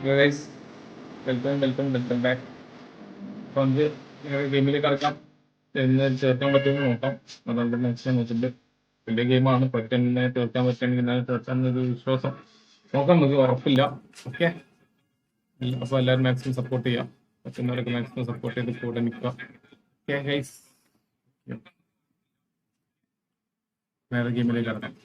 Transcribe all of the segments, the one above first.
Guys welcome back. അപ്പോൾ നമുക്ക് ഗെയിമിൽ കളിക്കാം. എന്ന് ചേർക്കാൻ പറ്റുമെന്ന് നോക്കാം. അതുകൊണ്ട് മാക്സിമം വെച്ചിട്ട് വലിയ ഗെയിമാണ്. പറ്റുന്ന തീർക്കാൻ പറ്റുമെങ്കിൽ തീർക്കാൻ ഒരു വിശ്വാസം നോക്കാം. നമുക്ക് ഉറപ്പില്ല. ഓക്കെ, അപ്പോൾ എല്ലാവരും മാക്സിമം സപ്പോർട്ട് ചെയ്യാം. പറ്റുന്നവരൊക്കെ മാക്സിമം സപ്പോർട്ട് ചെയ്ത് കൂടെ നിൽക്കുക. ഓക്കെ ഗൈസ്, വേറെ ഗെയിമിലേക്ക് കടക്കാം.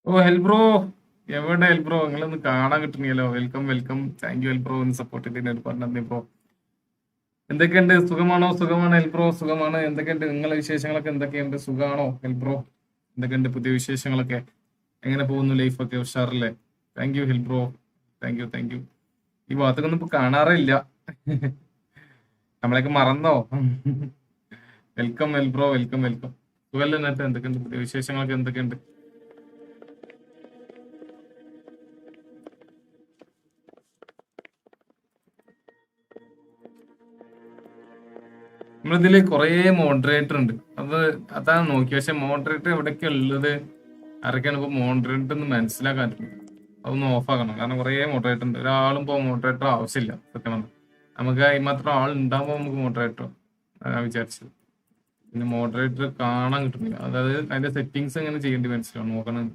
ഓ ഹെൽ ബ്രോ, എവിടെ ഹെൽ ബ്രോ? നിങ്ങളൊന്ന് കാണാൻ കിട്ടുന്നില്ലല്ലോ. Welcome. Thank you hell bro, ഒന്ന് സപ്പോർട്ട് ചെയ്തതിന് ഒരുപാട് നന്ദി ബ്രോ. എന്തൊക്കെയുണ്ട്? സുഖമാണോ? ഹെൽ ബ്രോ, സുഖമാണ്. എന്തൊക്കെയുണ്ട് നിങ്ങളെ വിശേഷങ്ങളൊക്കെ? എന്തൊക്കെയുണ്ട്? സുഖമാണോ ഹെൽ ബ്രോ? എന്തൊക്കെയുണ്ട് പുതിയ വിശേഷങ്ങളൊക്കെ? എങ്ങനെ പോകുന്നു ലൈഫൊക്കെ? ഉഷാറല്ലേ? Thank you hell bro, thank you. ഈ ഭാഗത്തൊക്കെ ഇപ്പൊ കാണാറേ ഇല്ല. നമ്മളെയൊക്കെ മറന്നോ? Welcome hell bro, welcome. സുഖല്ലേ? എന്നിട്ട് എന്തൊക്കെയുണ്ട് പുതിയ വിശേഷങ്ങളൊക്കെ? എന്തൊക്കെയുണ്ട്? നമ്മളിതില് കുറേ മോഡറേറ്റർ ഉണ്ട്. അതാണ് നോക്കി. പക്ഷെ മോഡറേറ്റർ എവിടെയൊക്കെ ഉള്ളത്, ആരൊക്കെയാണ് ഇപ്പൊ മോഡറേറ്റർ എന്ന് മനസ്സിലാക്കാൻ പറ്റില്ല. അതൊന്ന് ഓഫാക്കണം. കാരണം കുറേ മോഡറേറ്റർ ഉണ്ട്. ഒരാളും ഇപ്പോൾ മോഡറേറ്റർ ആവശ്യമില്ല സത്യം പറഞ്ഞാൽ. നമുക്ക് അതിമാത്രം ആൾ ഉണ്ടാകുമ്പോൾ നമുക്ക് മോഡറേറ്റർ ഞാൻ വിചാരിച്ചത്. പിന്നെ മോഡറേറ്റർ കാണാൻ കിട്ടുന്നില്ല. അതായത് അതിന്റെ സെറ്റിങ്സ് എങ്ങനെ ചെയ്യേണ്ടി മനസ്സിലാവും, നോക്കണം.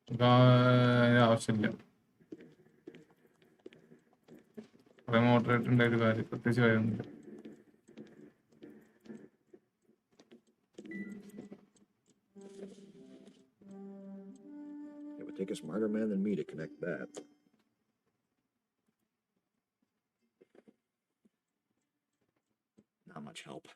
അതിന്റെ ആവശ്യമില്ല. കുറെ മോഡറേറ്റർ ഉണ്ടായ ഒരു കാര്യം, പ്രത്യേകിച്ച് കാര്യമൊന്നുമില്ല. It would take a smarter man than me to connect that. Not much help.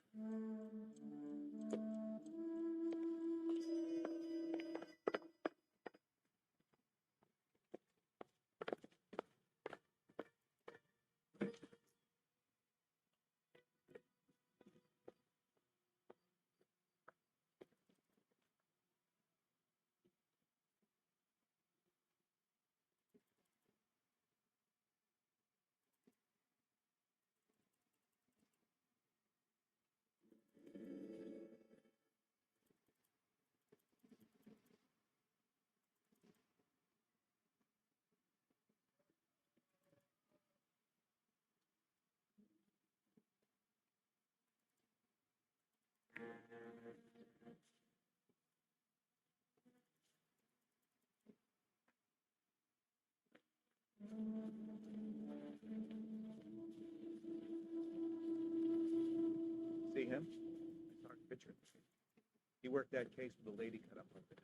see him? I saw a picture. He worked that case with the lady cut up like that.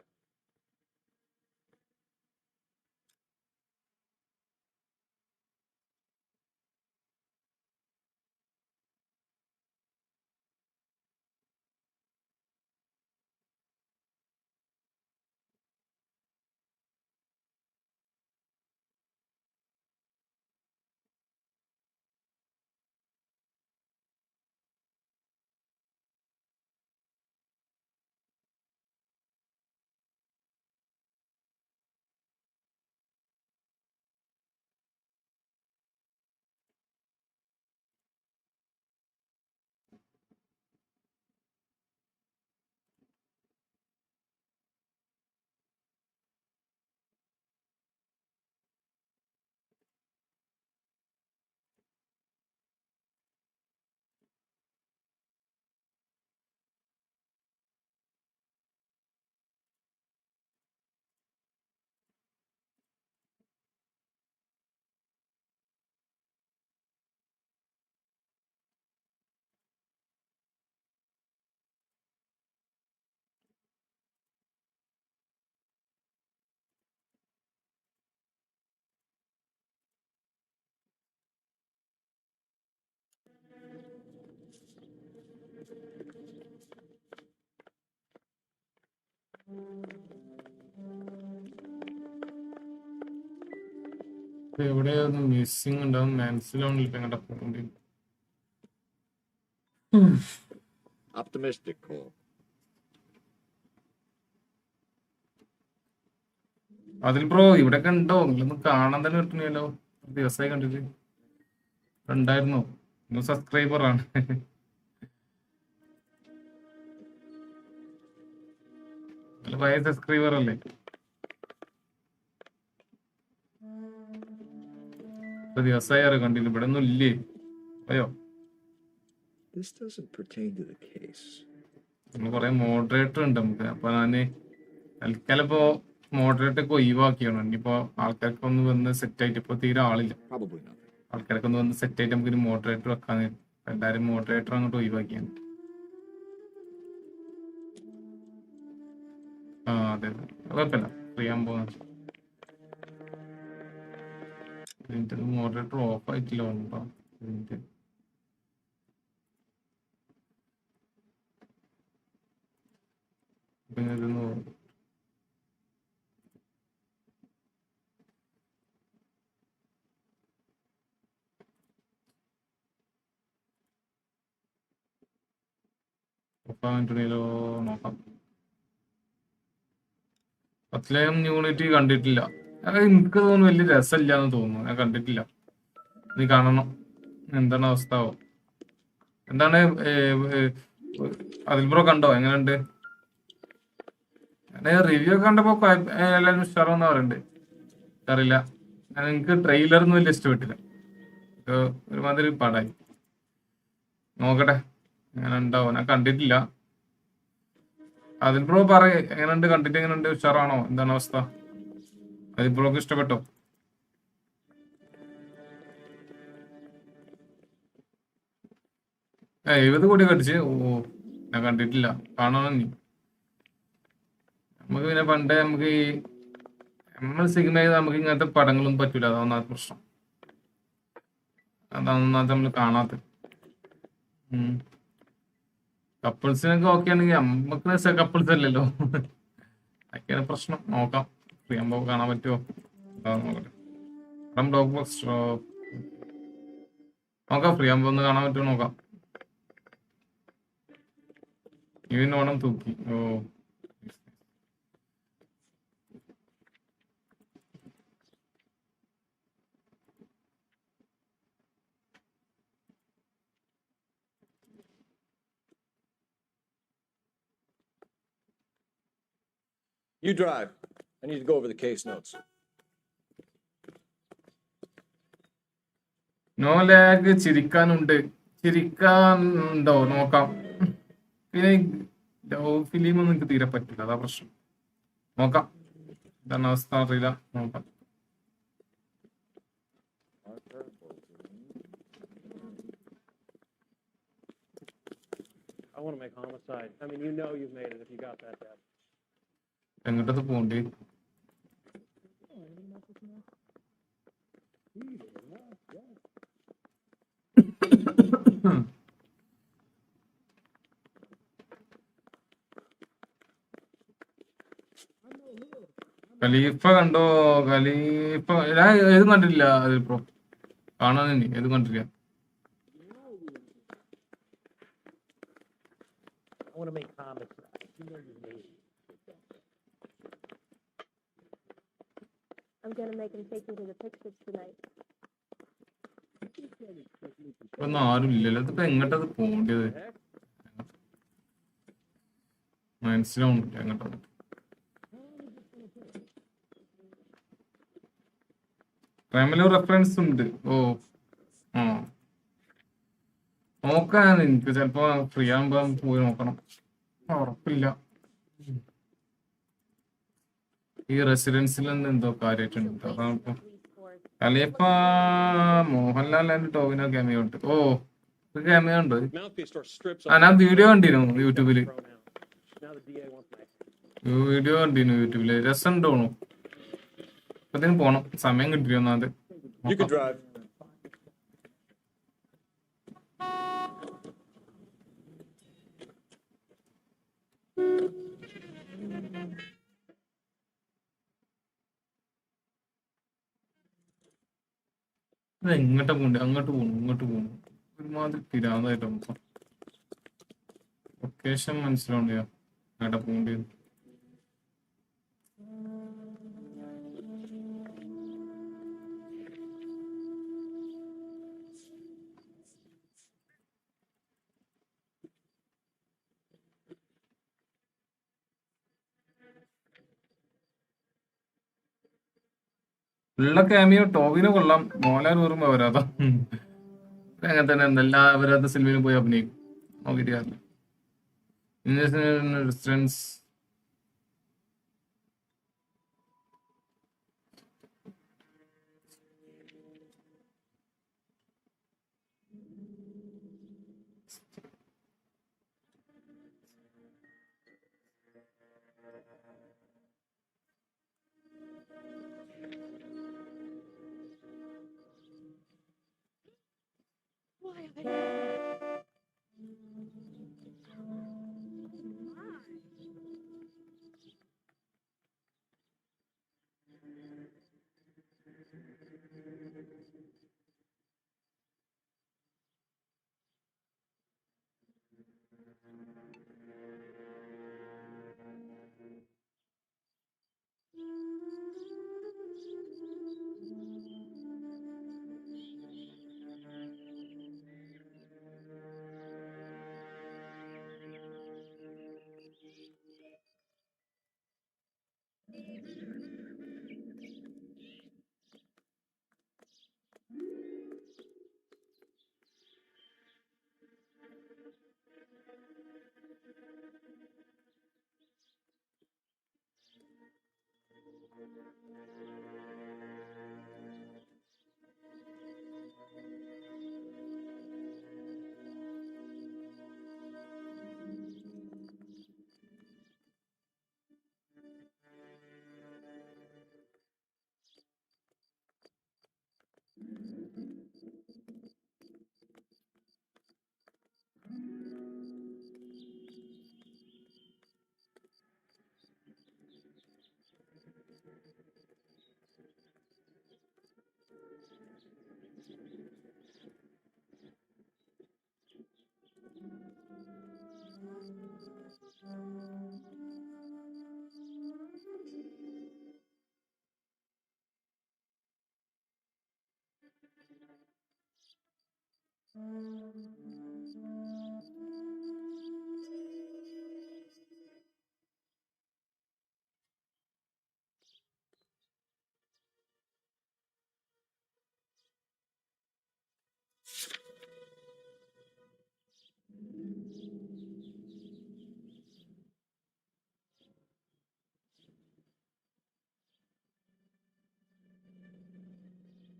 എവിടെയായിരുന്നു missing ഉണ്ടാവും മനസ്സിലാവണില്ല ഇപ്പൊ എങ്ങോട്ടാ പോകേണ്ടി. Optimistic, Cole. അതിൽ bro ഇവിടെയൊക്കെ ഉണ്ടോ? നിങ്ങളൊന്നും കാണാൻ തന്നെ പറ്റുന്നില്ലല്ലോ. ദിവസമായി കണ്ടിട്ട് ഉണ്ടായിരുന്നോ? നിങ്ങൾ സബ്സ്ക്രൈബർ ആണ്. നിങ്ങൾ പഴയ സബ്സ്ക്രൈബർ അല്ലേ? ദിവസമായി ആരോ കണ്ടില്ല. ഇവിടെ ഒന്നും ഇല്ലേ? അയ്യോ, This doesn't pertain to the case. നമ്മൾ കുറെ മോഡറേറ്റർ ഉണ്ട് നമുക്ക്. അപ്പൊ ഞാന് തൽക്കാലം ഇപ്പോ മോഡറേറ്റർ ഒക്കെ ഒഴിവാക്കിയാണ്. ഇനിയിപ്പോ ആൾക്കാർക്ക് ഒന്ന് വന്ന് സെറ്റ് ആയിട്ട് ഇപ്പൊ തീരെ ആളില്ല. Probably nothing. ആൾക്കാരൊക്കെ ഒന്ന് വന്ന് സെറ്റ് ആയിട്ട് നമുക്ക് മോഡറേറ്റർ വെക്കാൻ. എല്ലാരും മോഡറേറ്റർ അങ്ങോട്ട് ഒഴിവാക്കിയാണ്. ആ അതെ അതെ, കുഴപ്പമില്ല. ഫ്രീ ആകുമ്പോ മോഡറേറ്റർ ഓഫ് ആയിട്ടില്ല വന്നോ. പിന്നെ ഇതൊന്ന് ഓഫായിട്ടുണ്ടല്ലോ നോക്കാം. അത്ലയം യൂണിറ്റി കണ്ടിട്ടില്ല. അത് എനിക്ക് തോന്നുന്നു വലിയ രസമില്ല എന്ന് തോന്നുന്നു. ഞാൻ കണ്ടിട്ടില്ല. നീ കാണണം. എന്താണ് അവസ്ഥ? എന്താണ് അതിൽ ബ്രോ കണ്ടോ? എങ്ങനെയുണ്ട്? റിവ്യൂ ഒക്കെ കണ്ടപ്പോ എല്ലാവരും ഉഷാറെന്ന് പറയുന്നുണ്ട്. അറിയില്ല, എനിക്ക് ട്രെയിലറൊന്നും വലിയ ഇഷ്ടപ്പെട്ടില്ല. ഒരുമാതിരി പടായി. നോക്കട്ടെ എങ്ങനെ ഉണ്ടാവും. ഞാൻ കണ്ടിട്ടില്ല. അതിൽ ബ്രോ പറയേ എങ്ങനെയുണ്ട്? കണ്ടിട്ട് എങ്ങനെയുണ്ട്? ഉഷാറാണോ? എന്താണ് അവസ്ഥ? അതിൽ ബ്രോക്ക് ഇഷ്ടപ്പെട്ടോ? എഴുപത് കോടി കടിച്ച്. ഓ, ഞാൻ കണ്ടിട്ടില്ല. കാണണം നീ. നമുക്ക് പിന്നെ പണ്ടേ നമുക്ക് ഈ നമ്മൾ സിനിമ ചെയ്ത് നമുക്ക് ഇങ്ങനത്തെ പടങ്ങളൊന്നും പറ്റൂല. അതൊന്നാമത്തെ പ്രശ്നം. അതൊന്നാമത്തെ നമ്മൾ കാണാത്തത്. കപ്പിൾസിനൊക്കെ ഓക്കെ ആണെങ്കിൽ നമുക്ക് കപ്പിൾസ് അല്ലല്ലോ. അതൊക്കെയാണ് പ്രശ്നം. നോക്കാം ഫ്രീ ആകുമ്പോ കാണാൻ പറ്റുമോ നോക്കട്ടെ. ഡോഗ് ബോക്സ് നോക്കാം. ഫ്രീ ആകുമ്പോ ഒന്ന് കാണാൻ പറ്റുമോ നോക്കാം. ഇവൻ ഓണം തൂക്കി. ഓ, You drive. I need to go over the case notes. No lag. ചിരിക്കാനുണ്ട്. ചിരിക്കാനുണ്ടോ നോക്കാം. പിന്നെ ലവ് ഫിലിം ഒന്നും എനിക്ക് തീരെ പറ്റില്ല. അതാ പ്രശ്നം. നോക്കാം എന്താണ് അവസ്ഥ അറിയില്ല. നോക്കാം. want to make homicide. I mean, you know you've made it if you got that bad. എങ്ങോട്ടത് പോണ്ടി? ഖലീഫ കണ്ടോ? ഖലീഫ ഞാൻ ഏതും കണ്ടില്ല. അതിപ്പോ കാണാൻ ഏതും കണ്ടില്ല. I want to make homicide. You know you've made it. I'm gonna make him take me to the pictures tonight. ഒന്നും ആരും ഇല്ലല്ലോ. ഇതിപ്പോ എങ്ങോട്ടത് പോണ്ടിയത് മനസ്സിലാവുന്നില്ല. എങ്ങോട്ടാ ഫാമിലി റെഫറൻസ് ഉണ്ട്. ഓ ആ നോക്കാൻ എനിക്ക് ചിലപ്പോ ഫ്രീ ആകുമ്പോ പോയി നോക്കണം. ഉറപ്പില്ല. ഈ റെസിഡൻസിൽ നിന്ന് എന്തോ കാര്യമായിട്ടുണ്ട്. അതാണ് ഇപ്പൊ ഖലീഫ മോഹൻലാൽ ആൻഡ് ടോവിനോ ക്യാമിയോ ഉണ്ട്. ഓ ഇത് ക്യാമിയോ ഉണ്ട്. ഞാൻ വീഡിയോ കണ്ടിരുന്നു യൂട്യൂബില്. യൂട്യൂബില് രസം ഉണ്ടോണു. അപ്പത്തിന് പോണം. സമയം കിട്ടിയോ ഒന്നാമത്. എങ്ങോട്ടാ പോണ്ടേ? അങ്ങോട്ട് പോണു, ഇങ്ങോട്ട് പോണു. ഒരുമാതിരി പിരാതായിട്ട് നമുക്ക് ലൊക്കേഷൻ മനസ്സിലാവണ്ടയോ എങ്ങോട്ടാ പോണ്ടേ? ഉള്ള ക്യാമിയോ ടോവിനോ കൊള്ളാം. മോഹൻലാൽ വെറും വരാതാ. അങ്ങനെ തന്നെ എല്ലാ വരാത്ത സിനിമയിലും പോയി അഭിനയിക്കും. നോക്കിയിട്ട് റെസിഡൻസ്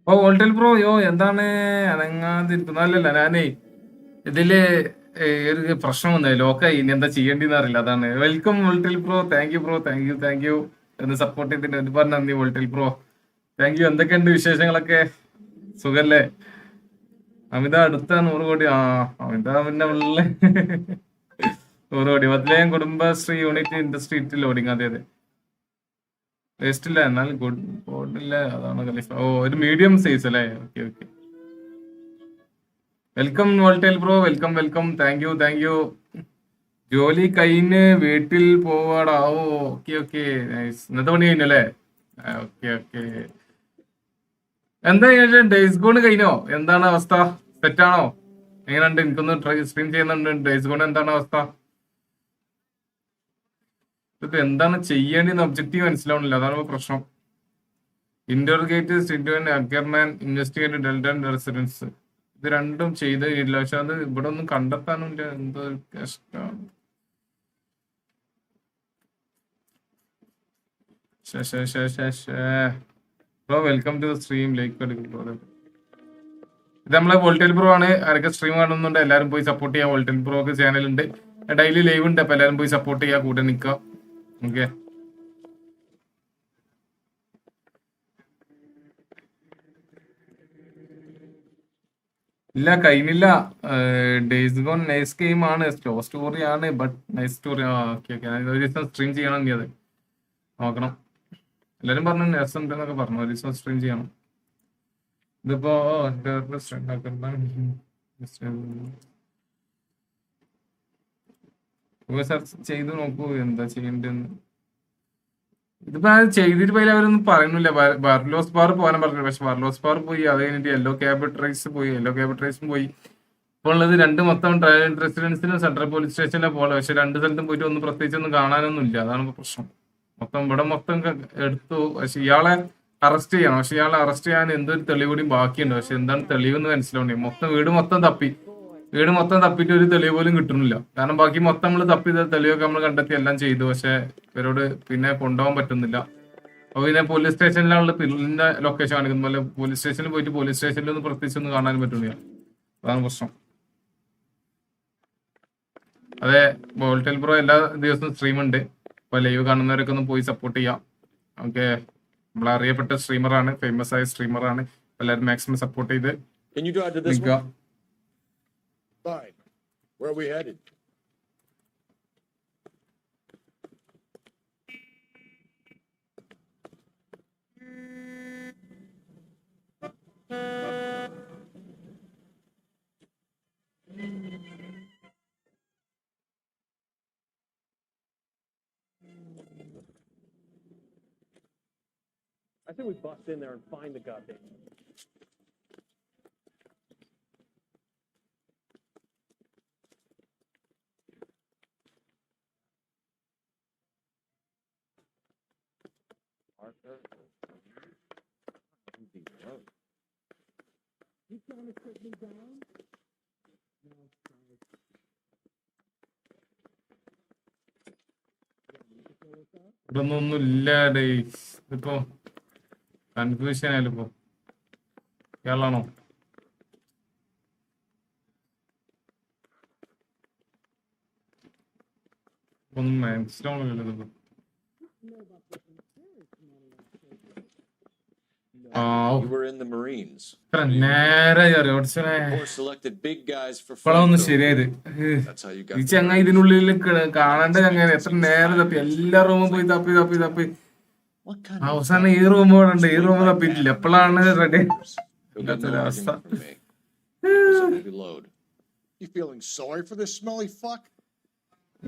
ഓ വോൾട്ടൽ ബ്രോ യോ എന്താണ് അനങ്ങാതിരിക്കുന്നു? അല്ലല്ല ഞാനേ ഇതില് ഒരു പ്രശ്നം വന്നത് ലോക്കായി, ഇനി എന്താ ചെയ്യേണ്ടിന്ന് അറിയില്ല. അതാണ്. വെൽക്കം വോൾട്ടിൽ bro, thank you bro, thank U എന്ന് സപ്പോർട്ട് ചെയ്തിട്ട് ഒരുപാട് നന്ദി വോൾട്ടിൽ ബ്രോ, താങ്ക് യു. എന്തൊക്കെയുണ്ട് വിശേഷങ്ങളൊക്കെ, സുഖല്ലേ? അമിത അടുത്ത 100 കോടി. ആ അമിത പിന്നെ ഉള്ള 100 കോടി. Bethlehem Kudumbashree unit industry loading. അതെ അതെ, വേസ്റ്റ് ഇല്ല എന്നാൽ ഗുഡ് ബോർഡില്ല. അതാണ് ഖലീഫ. ഓ ഒരു മീഡിയം സൈസ് അല്ലേ? Okay okay. വെൽക്കം വോൾട്ടേൽ bro, welcome welcome, thank you. ജോലി കഴിഞ്ഞ് വീട്ടിൽ പോവാടാ. ഓ ഓക്കെ ഓക്കെ, നൈസ്. ഇന്നത്തെ പണി കഴിഞ്ഞു അല്ലേ? Okay okay. എന്താ ഡേയ്സ് ഗോൺ കഴിഞ്ഞോ? എന്താണ് അവസ്ഥ? സെറ്റാണോ? എങ്ങനെയുണ്ട്? എനിക്കൊന്ന് ട്രൈ സ്ട്രീം ചെയ്യുന്നുണ്ട്. ഡേയ്സ് ഗോൺ എന്താണ് അവസ്ഥ? ഇപ്പൊ എന്താണ് ചെയ്യേണ്ടതെന്ന് ഒബ്ജക്റ്റീവ് മനസ്സിലാവണില്ല, അതാണ് പ്രശ്നം. ഇന്റർഗേറ്റ് സിറ്റുവൻ അഗർമാൻ ഇൻവെസ്റ്റിഗേറ്റ് ഡെൽറ്റൻ റെസിഡൻസ്, ഇത് രണ്ടും ചെയ്ത് ഇല്ല. പക്ഷെ അത് ഇവിടെ ഒന്നും കണ്ടെത്താനും ഇല്ല. എന്തോ ഒരു കഷ്ടമാണ്. Bro welcome to stream like. ഇത് നമ്മളെ വോൾട്ടേൽ ബ്രോ ആണ്. ആരൊക്കെ സ്ട്രീം കാണുന്നുണ്ട് എല്ലാവരും പോയി സപ്പോർട്ട് ചെയ്യാം. വോൾട്ടേൽ ബ്രോക്ക് ചാനലുണ്ട്, ഡെയിലി ലൈവ് ഉണ്ട്. അപ്പൊ എല്ലാവരും പോയി സപ്പോർട്ട് ചെയ്യാം, കൂടെ നിൽക്കാം. ഓക്കെ. ഇല്ല കഴിഞ്ഞില്ല. ഡേയ്സ് ഗോൺ നൈസ് ഗെയിം ആണ്, സ്ലോ സ്റ്റോറി ആണ്, ബട്ട് നൈസ് സ്റ്റോറി. ആ ഓക്കെ ഓക്കെ. ഒരു ദിവസം സ്ട്രീം ചെയ്യണം, നീ അത് നോക്കണം. എല്ലാരും പറഞ്ഞു രസം ഉണ്ടെന്നൊക്കെ പറഞ്ഞു. ഒരു ദിവസം സ്ട്രീം ചെയ്യണം. ഇതിപ്പോ സെർച്ച് ചെയ്ത് നോക്കൂ എന്താ ചെയ്യേണ്ടതെന്ന്. ഇതിപ്പോ അത് ചെയ്തിട്ട് പോയി അവരൊന്നും പറയുന്നില്ല. ബർലോസ് ബാർ പോകാൻ പറഞ്ഞു, പക്ഷെ ബർലോസ് ബാർ പോയി. അത് കഴിഞ്ഞിട്ട് യെല്ലോ ക്യാബിറ്ററൈസ് പോയി, യെല്ലോ ക്യാബിറ്ററൈസും പോയി. ഇപ്പോൾ ഉള്ളത് രണ്ട് മൊത്തം ട്രയൽ റെസിഡൻസിനും സെൻട്രൽ പോലീസ് സ്റ്റേഷനിലെ പോലെ. പക്ഷെ രണ്ട് സ്ഥലത്തും പോയിട്ട് ഒന്നും പ്രത്യേകിച്ച് ഒന്നും കാണാനൊന്നും ഇല്ല. അതാണ് ഇപ്പൊ പ്രശ്നം. മൊത്തം ഇവിടെ മൊത്തം എടുത്തു. പക്ഷെ ഇയാളെ അറസ്റ്റ് ചെയ്യണം. പക്ഷെ ഇയാളെ അറസ്റ്റ് ചെയ്യാൻ എന്തൊരു തെളിവ് കൂടി ബാക്കിയുണ്ട്. പക്ഷെ എന്താണ് തെളിവ് എന്ന് മനസ്സിലാവണ്ടേ. വീട് മൊത്തം തപ്പിയിട്ട് ഒരു തെളിവ് പോലും കിട്ടുന്നില്ല. കാരണം ബാക്കി മൊത്തം നമ്മൾ തപ്പി തെളിവൊക്കെ നമ്മൾ കണ്ടെത്തി എല്ലാം ചെയ്തു. പക്ഷെ ഇവരോട് പിന്നെ കൊണ്ടുപോകാൻ പറ്റുന്നില്ല. അപ്പൊ പിന്നെ പോലീസ് സ്റ്റേഷനിലുള്ള പിന്നെ ലൊക്കേഷൻ കാണിക്കുന്ന പോലെ പോലീസ് സ്റ്റേഷനിൽ പോയിട്ട് പോലീസ് സ്റ്റേഷനിലൊന്നും പ്രത്യേകിച്ച് ഒന്നും കാണാനും പറ്റുന്നില്ല. അതാണ് പ്രശ്നം. അതെ, വോൾട്ടേൽ ബ്രോ എല്ലാ ദിവസവും സ്ട്രീം ഉണ്ട്. അപ്പൊ ലൈവ് കാണുന്നവരൊക്കെ ഒന്ന് പോയി സപ്പോർട്ട് ചെയ്യാം. ഓക്കെ, നമ്മളെ അറിയപ്പെട്ട സ്ട്രീമറാണ്, ഫേമസ് ആയ സ്ട്രീമറാണ്. എല്ലാവരും മാക്സിമം സപ്പോർട്ട് ചെയ്ത് നിൽക്കുക. Fine. Where are we headed? I think we bust in there and find the goddamn. Arthur. ഇവിടെ ഒന്നും ഇല്ല. ഇതിപ്പോ കൺഫ്യൂഷൻ ആയാലും ഇപ്പൊ ഇയാളാണോ? ഒന്നും മനസ്സിലാവണില്ല. ഇതിപ്പോ You were in the Marines. നേരെ Or selected big guys for ഇപ്പോഴൊന്ന് flamethrower. ശരിയായത്. That's how you ഈ got the ചങ്ങായി Marines. ഇതിനുള്ളിൽ കാണേണ്ട ചങ്ങായി എത്ര നേരം തപ്പി, എല്ലാ റൂമും പോയി തപ്പി. What kind of അവസാനം ഈ റൂം ഇവിടെ ഉണ്ട്, ഈ റൂം തപ്പിയിട്ടില്ല. എപ്പോഴാണ് ready? You'll get no That's argument from me. It was a heavy load. You feeling sorry for this smelly fuck?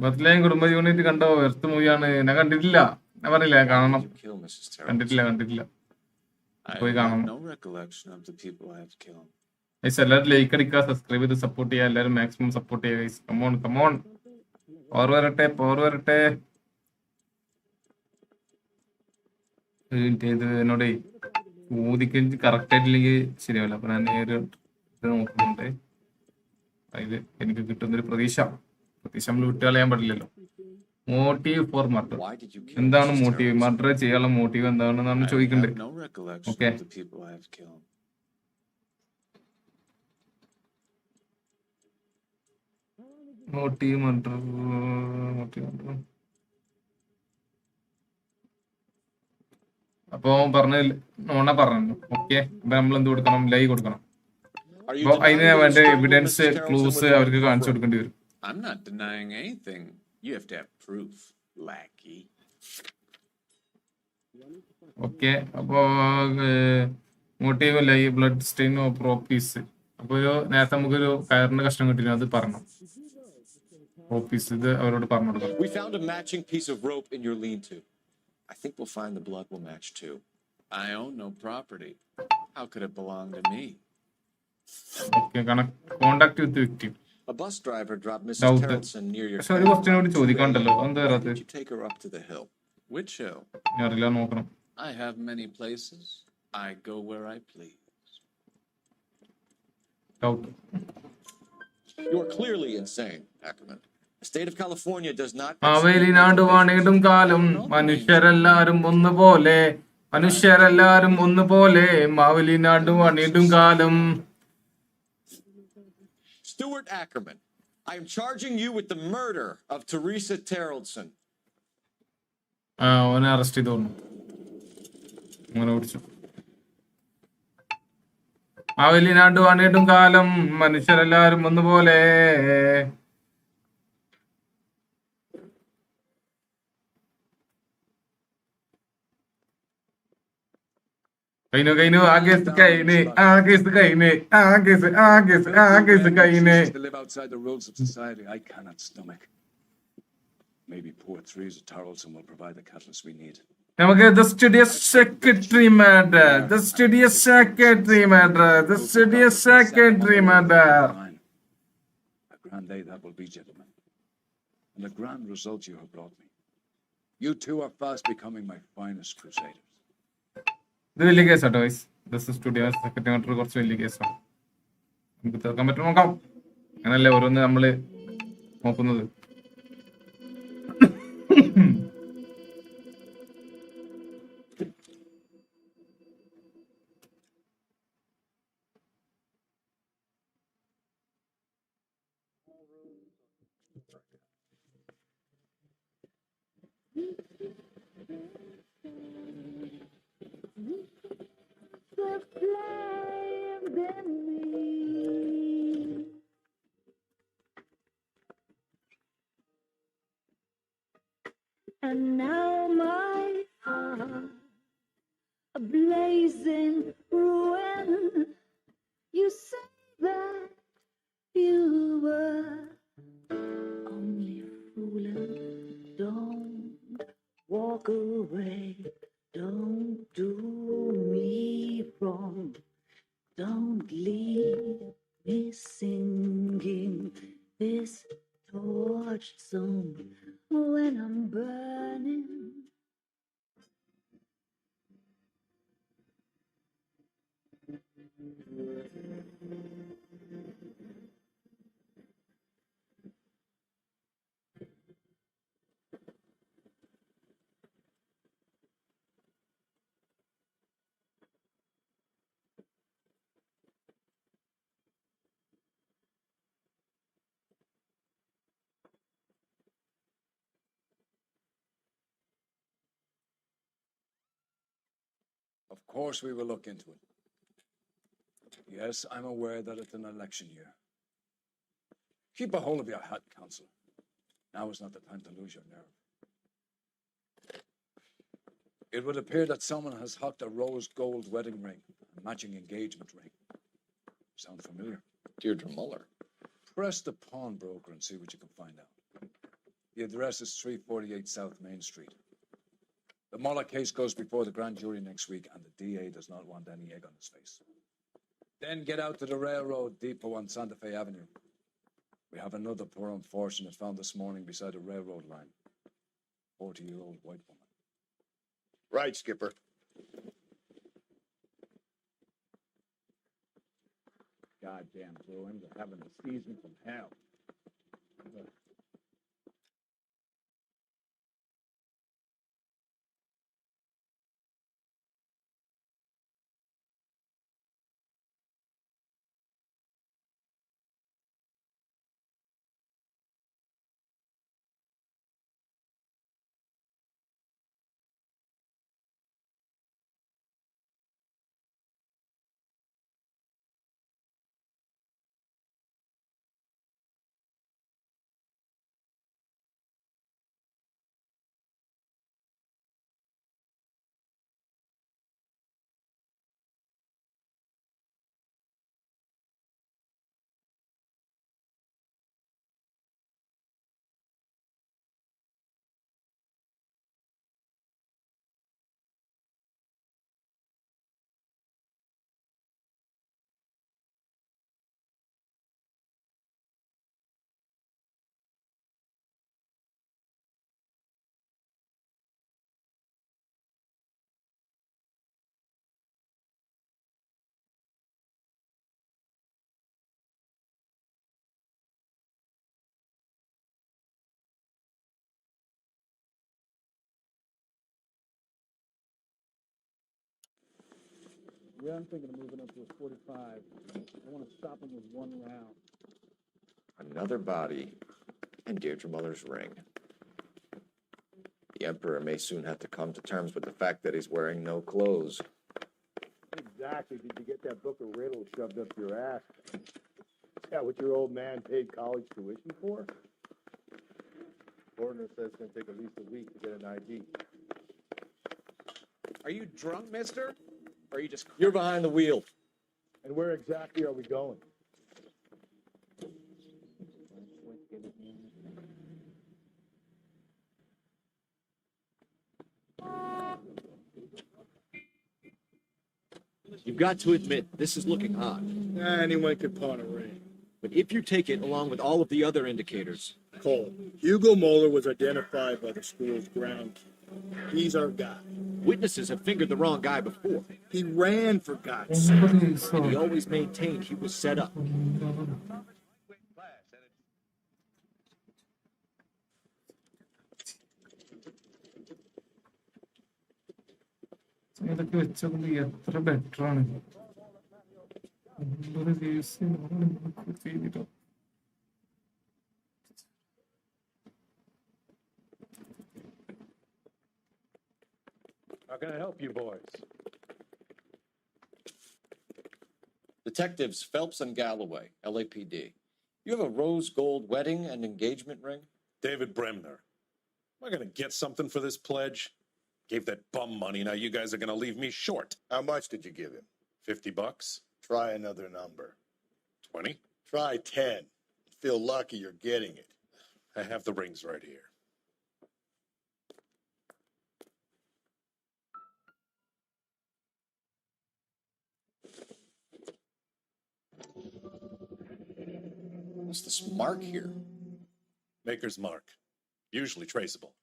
ബത്ലേം കുടുംബ യൂണിറ്റ് കണ്ടോ? വെർത്ത് മൂവിയാണ്. ഞാൻ കണ്ടിട്ടില്ല. ഞാൻ പറഞ്ഞില്ല കാണണം. Did you kill Mrs. Terrell? കണ്ടിട്ടില്ല. I പോയി have കാണണം. no recollection of the people I have killed. എല്ലാവരും ലൈക്ക് അടിക്കുക, സബ്സ്ക്രൈബ് ചെയ്ത് സപ്പോർട്ട് ചെയ്യുക. എല്ലാവരും മാക്സിമം സപ്പോർട്ട് ചെയ്യുക. കമോൺ പവർ വരട്ടെ. ഇത് എന്നോട് ഊതിക്ക് കറക്റ്റ് ആയിട്ടില്ലെങ്കിൽ ശരിയാവില്ല. അപ്പൊ ഞാൻ നേരെ ഇത് നോക്കുന്നുണ്ട്. അതിൽ എനിക്ക് കിട്ടുന്നൊരു പ്രതീക്ഷ നമ്മൾ വിട്ടുകളയാൻ പാടില്ലല്ലോ. Motive for murder. Why did you kill എന്താണ് Mrs. മോട്ടീവ്? Terrell? മർഡർ ചെയ്യാനുള്ള മോട്ടീവ് എന്താണെന്നാണ് I ചോദിക്കണ്ടേ? have no recollection Okay. of the people I have killed. Motive murder. Motive murder. അപ്പൊ പറഞ്ഞ നോണ പറഞ്ഞു. ഓക്കെ, അപ്പൊ നമ്മൾ എന്ത് കൊടുക്കണം? ലൈ കൊടുക്കണം. Are you അപ്പൊ അതിന് denying that you വേണ്ട strangled evidence Mrs. Terrellson clues with a അവർക്ക് knife കാണിച്ചു before? കൊടുക്കേണ്ടി വരും. I'm not denying anything. You have to have proof, lackey. Okay, അപ്പോ മോട്ടീവ് ലൈ, ബ്ലഡ് സ്റ്റെയിൻ, പ്രോപ്പീസ്. അപ്പൊ നേരത്തെ നമുക്കൊരു കയറിന്റെ കഷ്ണം കിട്ടിയിരുന്നു, അത് പറഞ്ഞു. പ്രോപ്പീസ് ഇത് അവരോട് പറഞ്ഞു കൊടുക്കണം. We found a matching piece of rope in your lean-to. I think we'll find the blood will match too. I own no property. How could it belong to me? Okay, contact with victim. A bus driver dropped Mrs. Doubt. Terrellson near your പക്ഷെ ഒരു question കൂടി ചോദിക്കാണ്ടല്ലോ, എന്താ Why പറയാത്തത്? did you take her up to the hill? Which hill? ഞാൻ അറിയില്ല, നോക്കണം. I have many places. I go where I please. Doubt. You are clearly insane, Ackerman. The state of California does not. Mavelinadu വാണിടും കാലം മനുഷ്യരെല്ലാരും ഒന്നുപോലെ, മനുഷ്യരെല്ലാരും ഒന്നുപോലെ, മാവേലിനാട് വാണിടും കാലം. Stuart Ackerman, I am charging you with the murder of Teresa Terrellson. ഓനെ arrest ചെയ്ത് തോന്നുന്നു. അങ്ങനെ പിടിച്ചു. മാവേലിനാട് വാണിടും കാലം മനുഷ്യരെല്ലാരും ഒന്നുപോലെ. കഴിഞ്ഞു ആ കേസ് കഴിഞ്ഞ് To live outside the rules of society, I cannot stomach. Maybe poor Teresa Tarleton will provide the catalyst we need. നമുക്ക് the studio secretary matter. Fine. A grand day that will be, gentlemen. And a grand result you have brought me. You two are fast becoming my finest crusaders. ഇത് വലിയ കേസാട്ടോ guys. Studio secretary matter കുറച്ച് വലിയ കേസാണ്. നമുക്ക് തീർക്കാൻ പറ്റും, നോക്കാം. അങ്ങനല്ലേ ഓരോന്ന് നമ്മള് നോക്കുന്നത്. The flames in me. And now my heart a blazing ruin. You say that you were only fooling. Don't walk away. Don't do me wrong. Don't leave me singing this torch song when I'm burning. Of course, we will look into it. Yes, I'm aware that it's an election year. Keep a hold of your hat, Counselor. Now is not the time to lose your nerve. It would appear that someone has hocked a rose gold wedding ring, a matching engagement ring. Sound familiar? Deirdre Muller. Press the pawnbroker and see what you can find out. The address is 348 South Main Street. The Muller case goes before the grand jury next week, and the DA does not want any egg on his face. Then get out to the railroad depot on Santa Fe Avenue. We have another poor unfortunate found this morning beside a railroad line. 40-year-old white woman. Right, Skipper. Goddamn Bruins are having a season from hell. Yeah, I'm thinking of moving up to a 45. I want to stop him with one round. Another body in Deirdre Muller's ring. The Emperor may soon have to come to terms with the fact that he's wearing no clothes. Exactly. Did you get that book of riddles shoved up your ass? Is that what your old man paid college tuition for? Gordon says it's going to take at least a week to get an ID. Are you drunk, mister? Or are you just... You're behind the wheel. And where exactly are we going? You've got to admit, this is looking odd. Anyone could pawn a ring. But if you take it along with all of the other indicators... Cole, Hugo Moeller was identified by the school's ground. He's our guy. Witnesses have fingered the wrong guy before. He ran, for God's sake. And he always maintained he was set up. ഇതൊക്കെ വെച്ചത് എത്ര better ആണ്. ഒരു case ചെയ്തിട്ടോ. How can I help you boys? Detectives Phelps and Galloway, LAPD. You have a rose gold wedding and engagement ring? David Bremner. Am I going to get something for this pledge? Gave that bum money, now you guys are going to leave me short. How much did you give him? $50? Try another number. 20? Try 10. Feel lucky you're getting it. I have the rings right here. What's this mark here? Maker's mark. Usually traceable.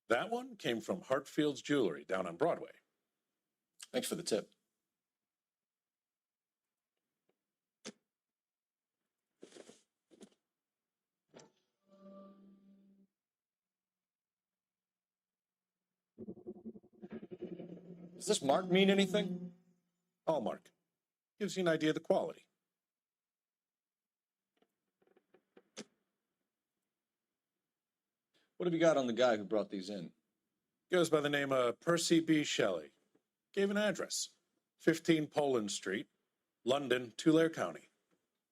That one came from Hartfield's Jewelry down on Broadway. Thanks for the tip. Does this mark mean anything? Hallmark. Gives you an idea of the quality. What have you got on the guy who brought these in? Goes by the name of Percy B. Shelley. Gave an address. 15 Poland Street, London, Tulare County.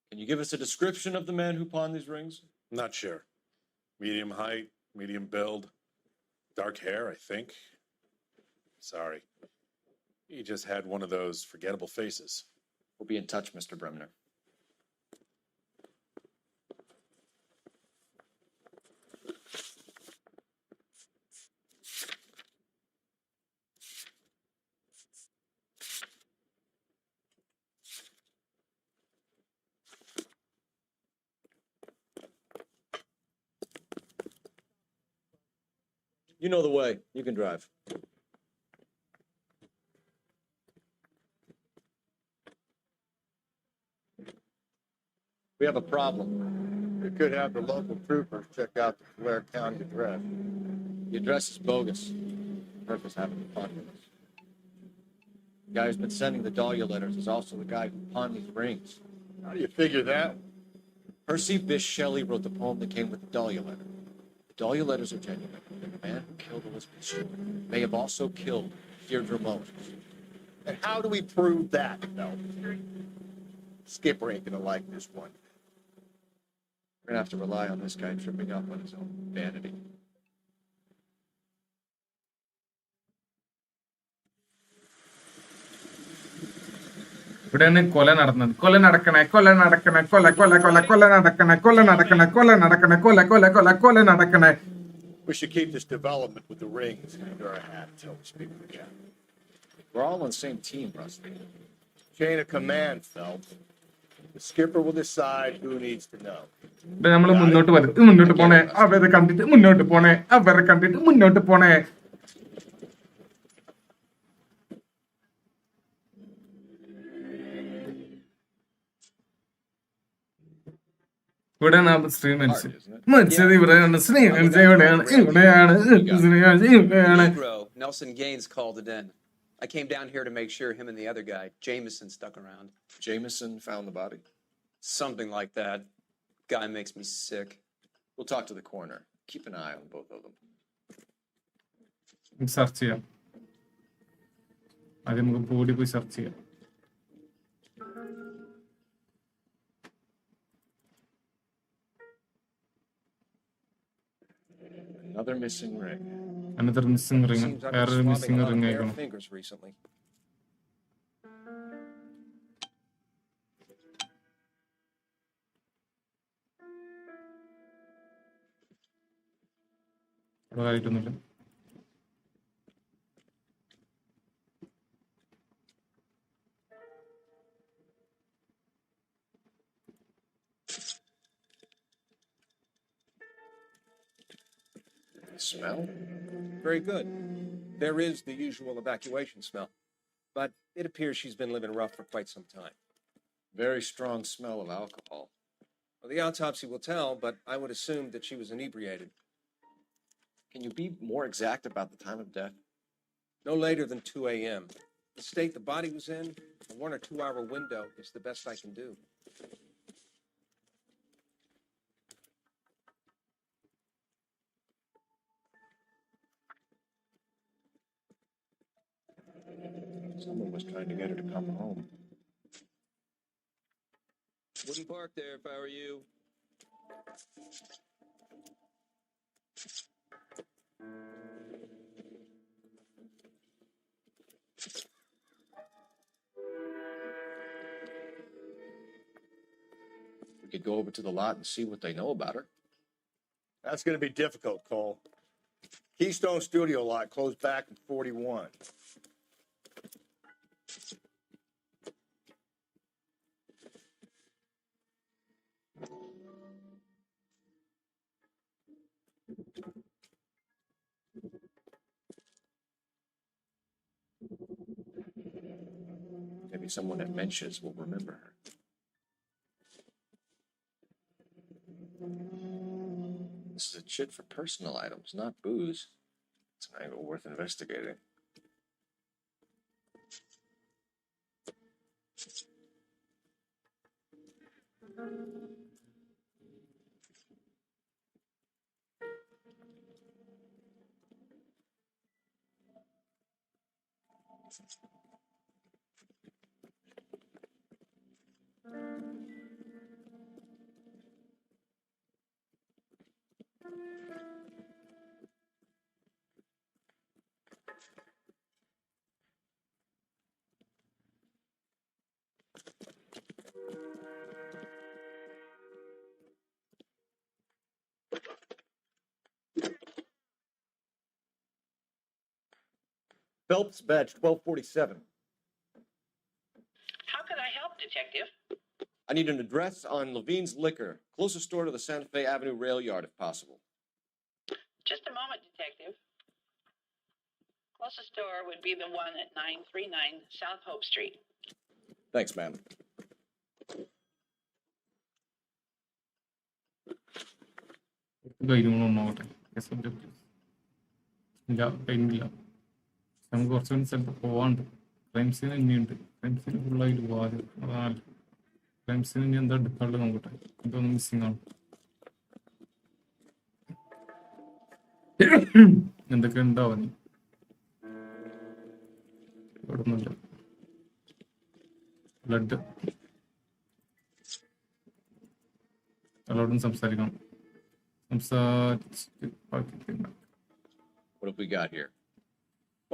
Can you give us a description of the man who pawned these rings? Not sure. Medium height, medium build. Dark hair, I think. Sorry. He just had one of those forgettable faces. We'll be in touch, Mr. Bremner. You know the way. You can drive. We have a problem. We could have the local troopers check out the Tulare County address. The address is bogus. Purpose having to pawn with us. The guy who's been sending the Dahlia letters is also the guy who pawned these rings. How do you figure that? Percy Bysshe Shelley wrote the poem that came with the Dahlia letter. The Dahlia letters are genuine, and the man who killed Elizabeth Stewart may have also killed Deirdre Mullen. And how do we prove that, Phelps? Skipper ain't gonna like this one. We're gonna have to rely on this guy tripping up on his own vanity. ഇവിടെയാണ് കൊല നടന്നത്. കൊല നടക്കണേ, കൊല നടക്കണേ, കൊല കൊല കൊല കൊല നടക്കണേ, കൊല നടക്കണേ, കൊല നടക്കണേ, കൊല കൊല കൊല കൊല നടക്കണേ. We should keep this development with the rings under our hat until we speak with the captain. We're all on the same team, Rusty. Chain of command, Phelps. The skipper will decide who needs to know. ഇവിടെ നമ്മൾ മുന്നോട്ട് വരും. മുന്നോട്ട് പോണേ, അവരെ കണ്ടിട്ട് മുന്നോട്ട് പോണേ, അവരെ കണ്ടിട്ട് മുന്നോട്ട് പോണേ. ഇവിടെയാണ് ശ്രീമൻസ്. മരിച്ചത് ഇവിടെയാണ്. ശ്രീമൻസ് ഇവിടെയാണ്, ഇവിടെയാണ്, ശ്രീമൻസ് ഇവിടെയാണ്. Negro, Nelson Gaines called it in. I came down here to make sure him and the other guy, Jameson, stuck around. Jameson found the body. Something like that. Guy makes me sick. We'll talk to the coroner. Keep an eye on both of them. Search ചെയ്യാം. ആദ്യം നമുക്ക് body പോയി search ചെയ്യാം. Another missing ring. Another missing ring. Seems I've been വേറൊരു swabbing a missing lot of ring bare ആയിക്കണം. fingers recently. അതായിട്ടൊന്നുമില്ല. Smell? Very good. There is the usual evacuation smell, but it appears she's been living rough for quite some time. Very strong smell of alcohol. Well, the autopsy will tell, but I would assume that she was inebriated. Can you be more exact about the time of death? No later than 2 a.m. The state the body was in, a 1 or 2 hour window is the best I can do. Someone was trying to get her to come home. Wouldn't park there if I were you. We could go over to the lot and see what they know about her. That's going to be difficult, Cole. Keystone Studio lot closed back in 41. Maybe someone at Mensch's will remember her. This is a chit for personal items, not booze. It's an angle worth investigating. Phelps badge 1247. How can I help, Detective? I need an address on Levine's Liquor, closest store to the Santa Fe Avenue rail yard if possible. Just a moment, Detective. Closest store would be the one at 939 South Hope Street. Thanks, ma'am. കഴിഞ്ഞു നോക്കട്ടെ. ഇല്ല, കഴിഞ്ഞില്ല. നമുക്ക് കുറച്ചുകൂടി സ്ഥലത്ത് പോവാണ്ട്. Crime scene ഇനിയുണ്ട്. Crime scene ഫുള്ളായിട്ട് പോവാതെ അതാണ്. ക്രൈം സീൻ ഇനി എന്താ എടുക്കാണ്ട് നോക്കട്ടെ. ഇതൊന്നും മിസ്സിംഗ് ആണ്. എന്തൊക്കെ ഉണ്ടാവും നീ ഇവിടെ ഒന്നുമില്ല. ബ്ലഡ് എല്ലാവരോടും സംസാരിക്കണം. What have we got here?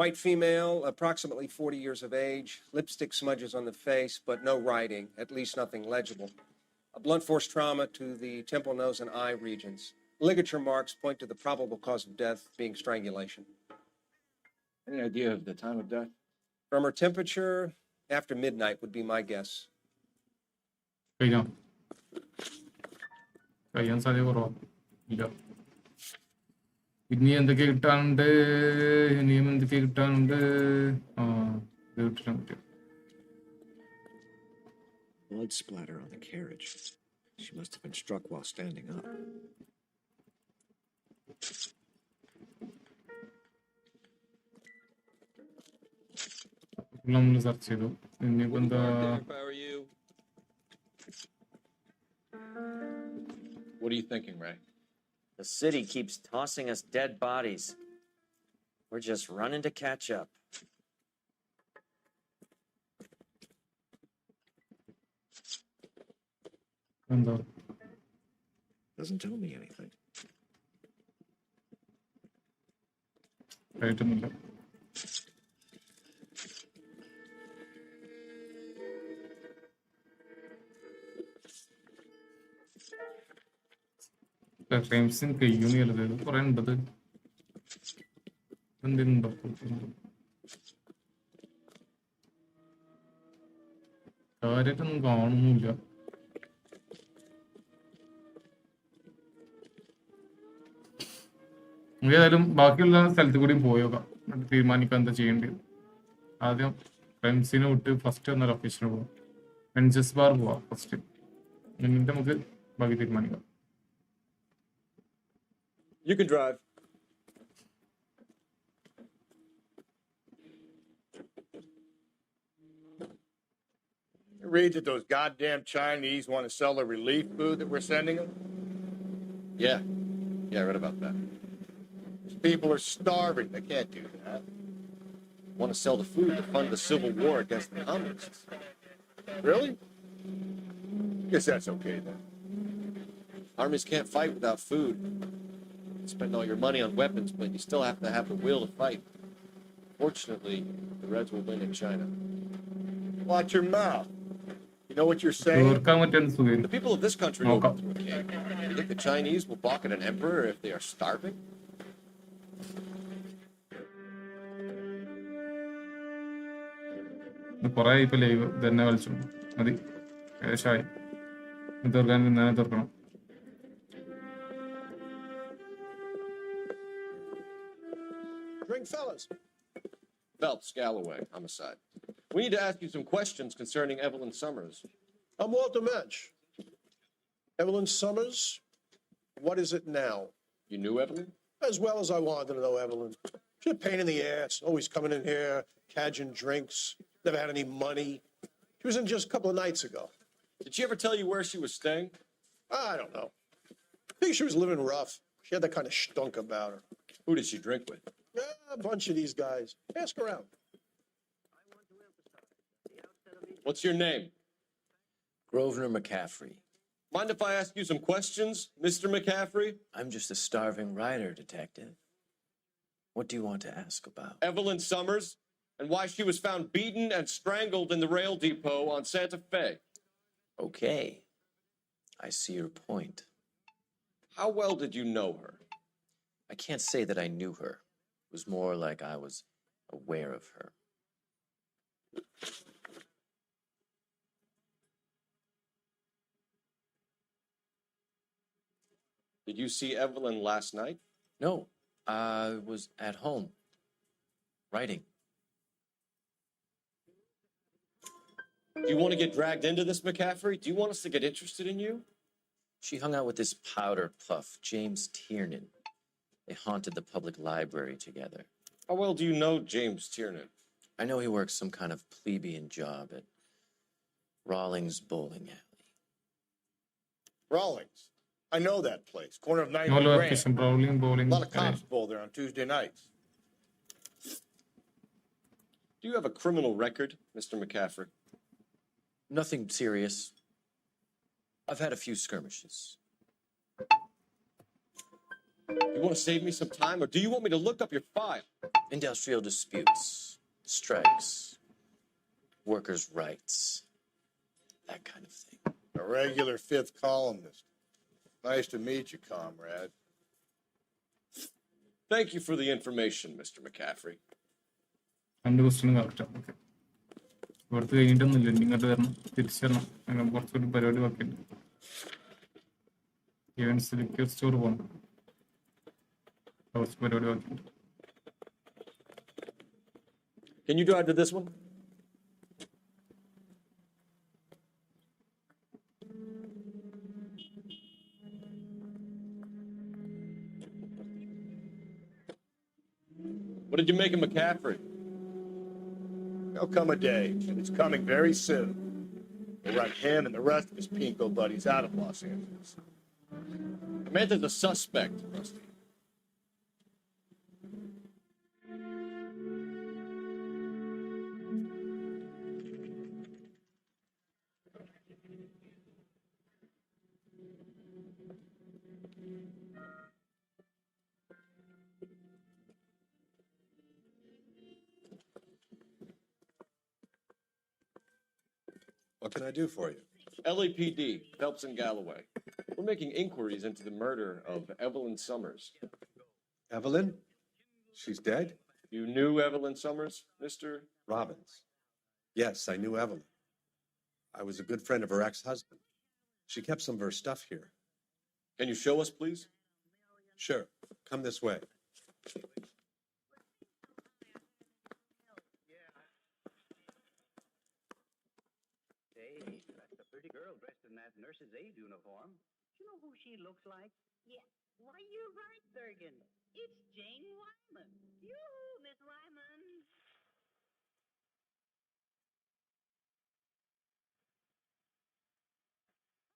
White female, approximately 40 years of age, lipstick smudges on the face, but no writing, at least nothing legible. A blunt force trauma to the temple, nose, and eye regions. Ligature marks point to the probable cause of death being strangulation. Any idea of the time of death? From her temperature, after midnight would be my guess. കഴിയാൻ സാധ്യത കുറവാണ്. ഇല്ല. ഇനി എന്തൊക്കെ കിട്ടാനുണ്ട്? ഇനിയും എന്തൊക്കെ കിട്ടാനുണ്ട്? ആ, ഇത് കിട്ടാൻ പറ്റും. Blood splatter on the carriage. She must have been struck while standing up. നമ്മൾ സെർച്ച് ചെയ്തു. ഇനിയിപ്പോൾ എന്താ What are you thinking, Ray? The city keeps tossing us dead bodies. We're just running to catch up. എന്താ Doesn't tell me anything. ആയിട്ടൊന്നുമില്ല. ക്രൈംസിന് കഴിയുന്നില്ല, ഇത് കുറെ ഉണ്ടത്. എന്തിനുണ്ടോ കാര്യമായിട്ടൊന്നും കാണുന്നില്ല. നമുക്ക് ഏതായാലും ബാക്കിയുള്ള സ്ഥലത്ത് കൂടിയും പോയോക്കാം, എന്നിട്ട് തീരുമാനിക്കാം എന്താ ചെയ്യേണ്ടത്. ആദ്യം ഫ്രണ്ട്സിനെ വിട്ട് ഫസ്റ്റ് വന്ന ലൊക്കേഷന് പോവാം. വെഞ്ചസ് ബാർ പോവാം ഫസ്റ്റ്, എന്നിട്ട് നമുക്ക് ബാക്കി തീരുമാനിക്കാം. You can drive. Read that those goddamn Chinese want to sell the relief food that we're sending them? Yeah, I read about that. These people are starving. They can't do that. Want to sell the food to fund the civil war against the communists. Really? Guess that's okay then. Armies can't fight without food. You spend all your money on weapons, but you still have to have the will to fight. Fortunately, the Reds will win in China. Watch your mouth. You know what you're saying? The people of this country will go through a king. You think the Chinese will balk at an emperor if they are starving? കുറെ ഇപ്പൊ live തന്നെ കളിച്ചു മതി, ഏകദേശമായി. തീർക്കാൻ തന്നെ തീർക്കണം. Drink, fellas. Phelps, Galloway, homicide. We need to ask you some questions concerning Evelyn Summers. I'm Walter Mensch. Evelyn Summers, what is it now? You knew Evelyn? As well as I wanted to know Evelyn. She's a pain in the ass, always coming in here, cadging drinks, never had any money. She was in just a couple of nights ago. Did she ever tell you where she was staying? I don't know. I think she was living rough. She had that kind of stunk about her. Who did she drink with? A bunch of these guys. Ask around. What's your name? Grosvenor McCaffrey. Mind if I ask you some questions, Mr. McCaffrey? I'm just a starving writer, Detective. What do you want to ask about? Evelyn Summers, and why she was found beaten and strangled in the rail depot on Santa Fe. Okay. I see your point. How well did you know her? I can't say that I knew her. It was more like I was aware of her. Did you see Evelyn last night? No, I was at home, writing. Do you want to get dragged into this, McCaffrey? Do you want us to get interested in you? She hung out with this powder puff, James Tiernan. They haunted the public library together. How well do you know James Tiernan? I know he works some kind of plebeian job at Rawlings Bowling Alley. Rawlings. I know that place. Corner of 9th No and location, Grand. bowling. A lot of cops bowl there on Tuesday nights. Do you have a criminal record, Mr. McCaffrey? Nothing serious. I've had a few skirmishes. You want to save me some time, or do you want me to look up your file? Industrial disputes, strikes, workers' rights, that kind of thing. A regular fifth columnist. Nice to meet you, comrade. Thank you for the information, Mr. McCaffrey. രണ്ട് ക്വസ്റ്റ്യനും കറക്റ്റാണ്. Okay, ഇവിടുത്തെ കഴിഞ്ഞിട്ടൊന്നുമില്ല, ഇങ്ങോട്ട് വരണം, തിരിച്ചു വരണം. അങ്ങനെ കുറച്ചുകൂടി പരിപാടി ബാക്കിയുണ്ട്. ഇവൻസ് ലിക്വർ സ്റ്റോർ പോകണം, കുറച്ച് പരിപാടി ബാക്കിയുണ്ട്. Can you drive to this one? What did you make of McCaffrey? There'll come a day, and it's coming very soon. We'll run him and the rest of his pinko buddies out of Los Angeles. Samantha's a suspect, Rusty. What can I do for you? LAPD, Phelps and Galloway. We're making inquiries into the murder of Evelyn Summers. Evelyn? She's dead? You knew Evelyn Summers, Mr. Robbins. Yes, I knew Evelyn. I was a good friend of her ex-husband. She kept some of her stuff here. Can you show us, please? Sure. Come this way. Hey, that's a pretty girl dressed in that nurse's aid uniform. Do you know who she looks like? Yeah. Why, you're right, Bergen. It's Jane Wyman. Yoo-hoo, Miss Wyman.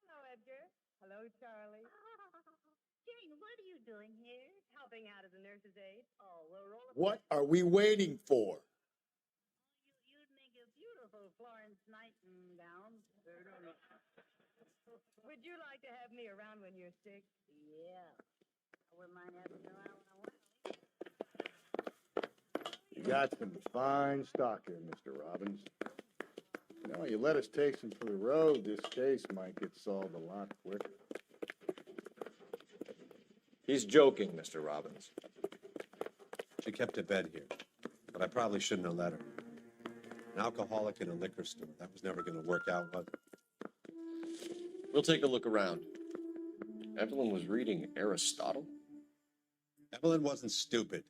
Hello, Edgar. Hello, Charlie. Jane, what are you doing here? Helping out as a nurse's aide. Oh, we're all... What are we waiting for? You'd make a beautiful Florence Nightingale. Would you like to have me around when you're sick? Yeah. I wouldn't mind having you around when I want. You got some fine stock here, Mr. Robbins. You know, you let us take some for the road, this case might get solved a lot quicker. He's joking, Mr. Robbins. She kept a bed here, but I probably shouldn't have let her. An alcoholic in a liquor store. That was never going to work out, was it? We'll take a look around. Evelyn was reading Aristotle? Evelyn wasn't stupid.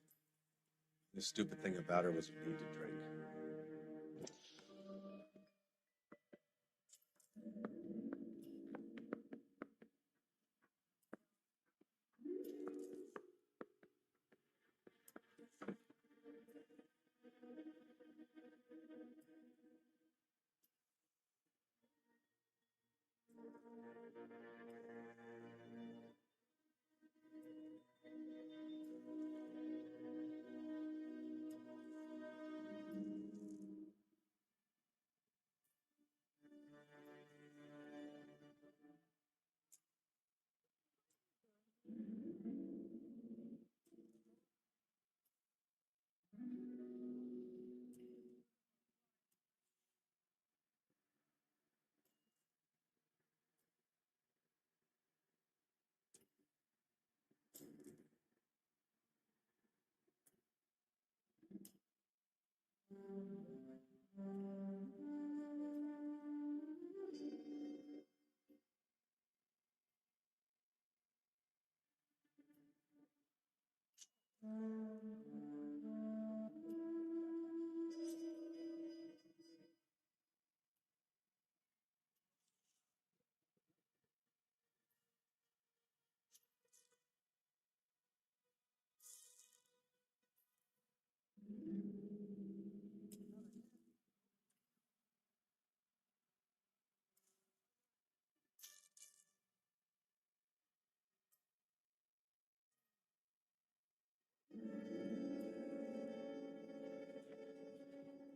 The stupid thing about her was her need to drink.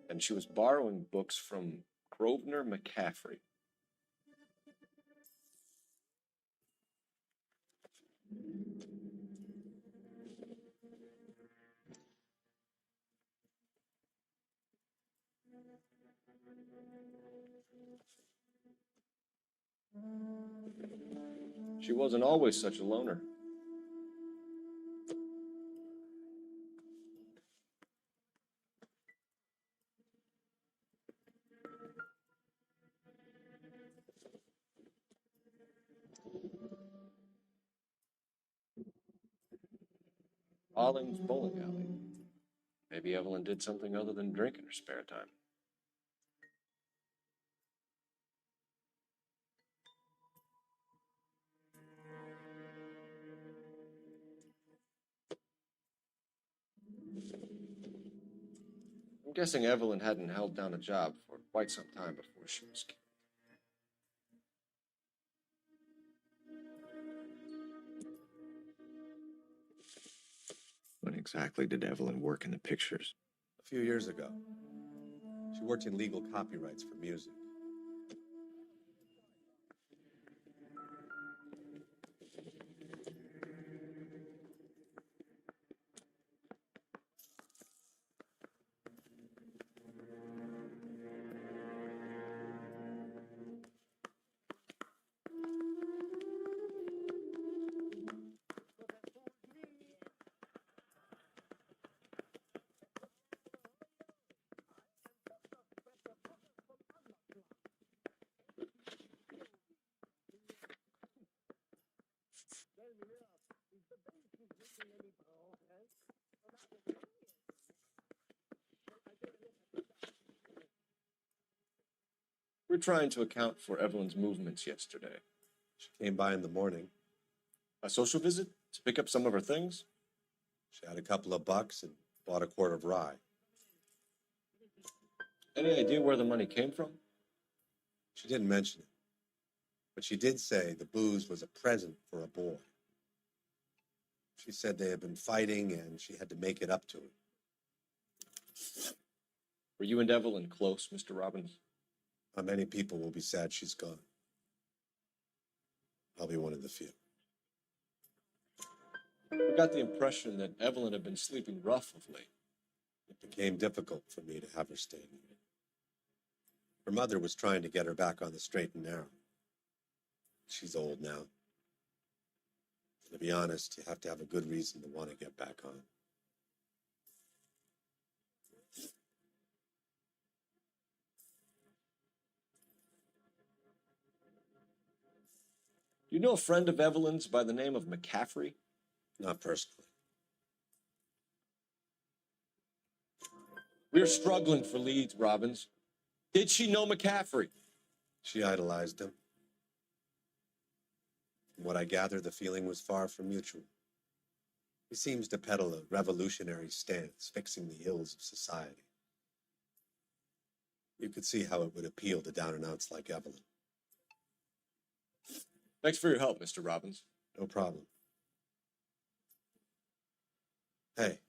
And she was borrowing books from Grosvenor McCaffrey. She wasn't always such a loner. Alling's bowling alley. Maybe Evelyn did something other than drink in her spare time. I'm guessing Evelyn hadn't held down a job for quite some time before she was killed. When exactly did Evelyn work in the pictures? A few years ago. She worked in legal copyrights for music. We're trying to account for Evelyn's movements yesterday. She came by in the morning. A social visit to pick up some of her things? She had a couple of bucks and bought a quart of rye. Any idea where the money came from? She didn't mention it, but she did say the booze was a present for a boy. She said they had been fighting and she had to make it up to him. Were you and Evelyn close, Mr. Robbins? How many people will be sad she's gone? I'll be one of the few. We got the impression that Evelyn had been sleeping rough of late. It became difficult for me to have her staying here. Her mother was trying to get her back on the straight and narrow. She's old now. And to be honest, you have to have a good reason to want to get back on. Do you know a friend of Evelyn's by the name of McCaffrey? Not personally. We're struggling for leads, Robbins. Did she know McCaffrey? She idolized him. From what I gather, the feeling was far from mutual. He seems to peddle a revolutionary stance, fixing the ills of society. You could see how it would appeal to down-and-outs like Evelyn. Thanks for your help, Mr. Robbins. No problem. Hey,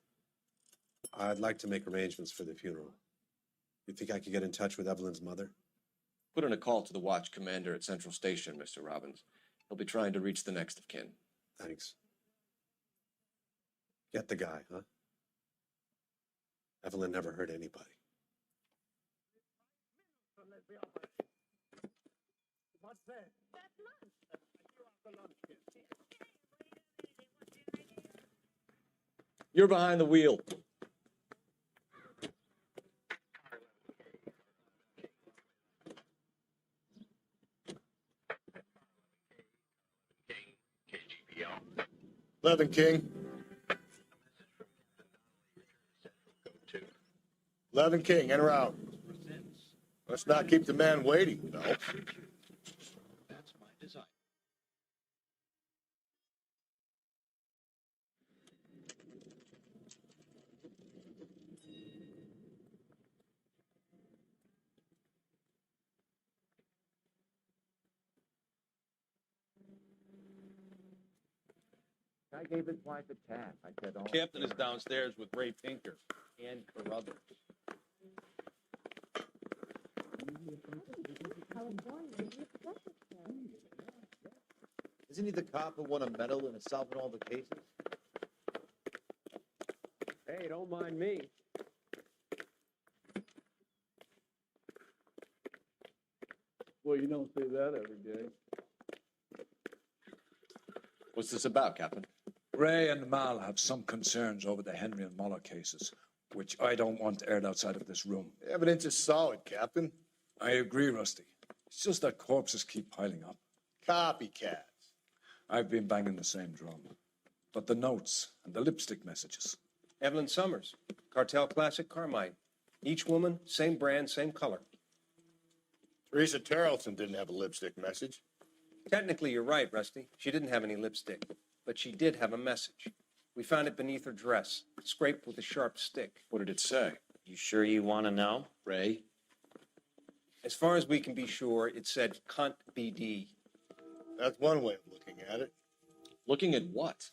I'd like to make arrangements for the funeral. You think I could get in touch with Evelyn's mother? Put in a call to the watch commander at Central Station, Mr. Robbins. He'll be trying to reach the next of kin. Thanks. Get the guy, huh? Evelyn never hurt anybody. You're behind the wheel. Levin King. Levin King, en route. Let's not keep the man waiting, though. That's my design. I gave his wife a tap. I said, "Oh." Captain is downstairs with Ray Pinker and Carruthers. Isn't he the cop who won a medal in solving all the cases? Hey, don't mind me. Well, you don't say that every day. What's this about, Captain? Ray and Mal have some concerns over the Henry and Muller cases, which I don't want aired outside of this room. The evidence is solid, Captain. I agree, Rusty. It's just that corpses keep piling up. Copycats. I've been banging the same drum. But the notes and the lipstick messages. Evelyn Summers, Cartel Classic Carmine. Each woman, same brand, same color. Teresa Tarleton didn't have a lipstick message. Technically, you're right, Rusty. She didn't have any lipstick, but she did have a message. We found it beneath her dress, scraped with a sharp stick. What did it say? You sure you want to know? Ray? As far as we can be sure, it said cunt BD. That's one way of looking at it. Looking at what?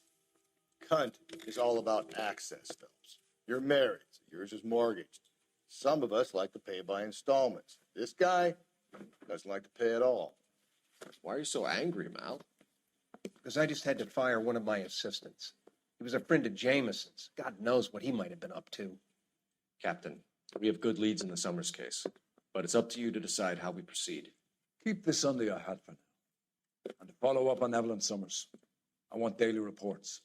Cunt is all about access, Phelps. You're married, so yours is mortgaged. Some of us like to pay by installments. This guy doesn't like to pay at all. Why are you so angry, Mal? Because I just had to fire one of my assistants. He was a friend of Jameson's. God knows what he might have been up to. Captain, we have good leads in the Summers case, but it's up to you to decide how we proceed. Keep this under your hat for now. And to follow up on Evelyn Summers, I want daily reports.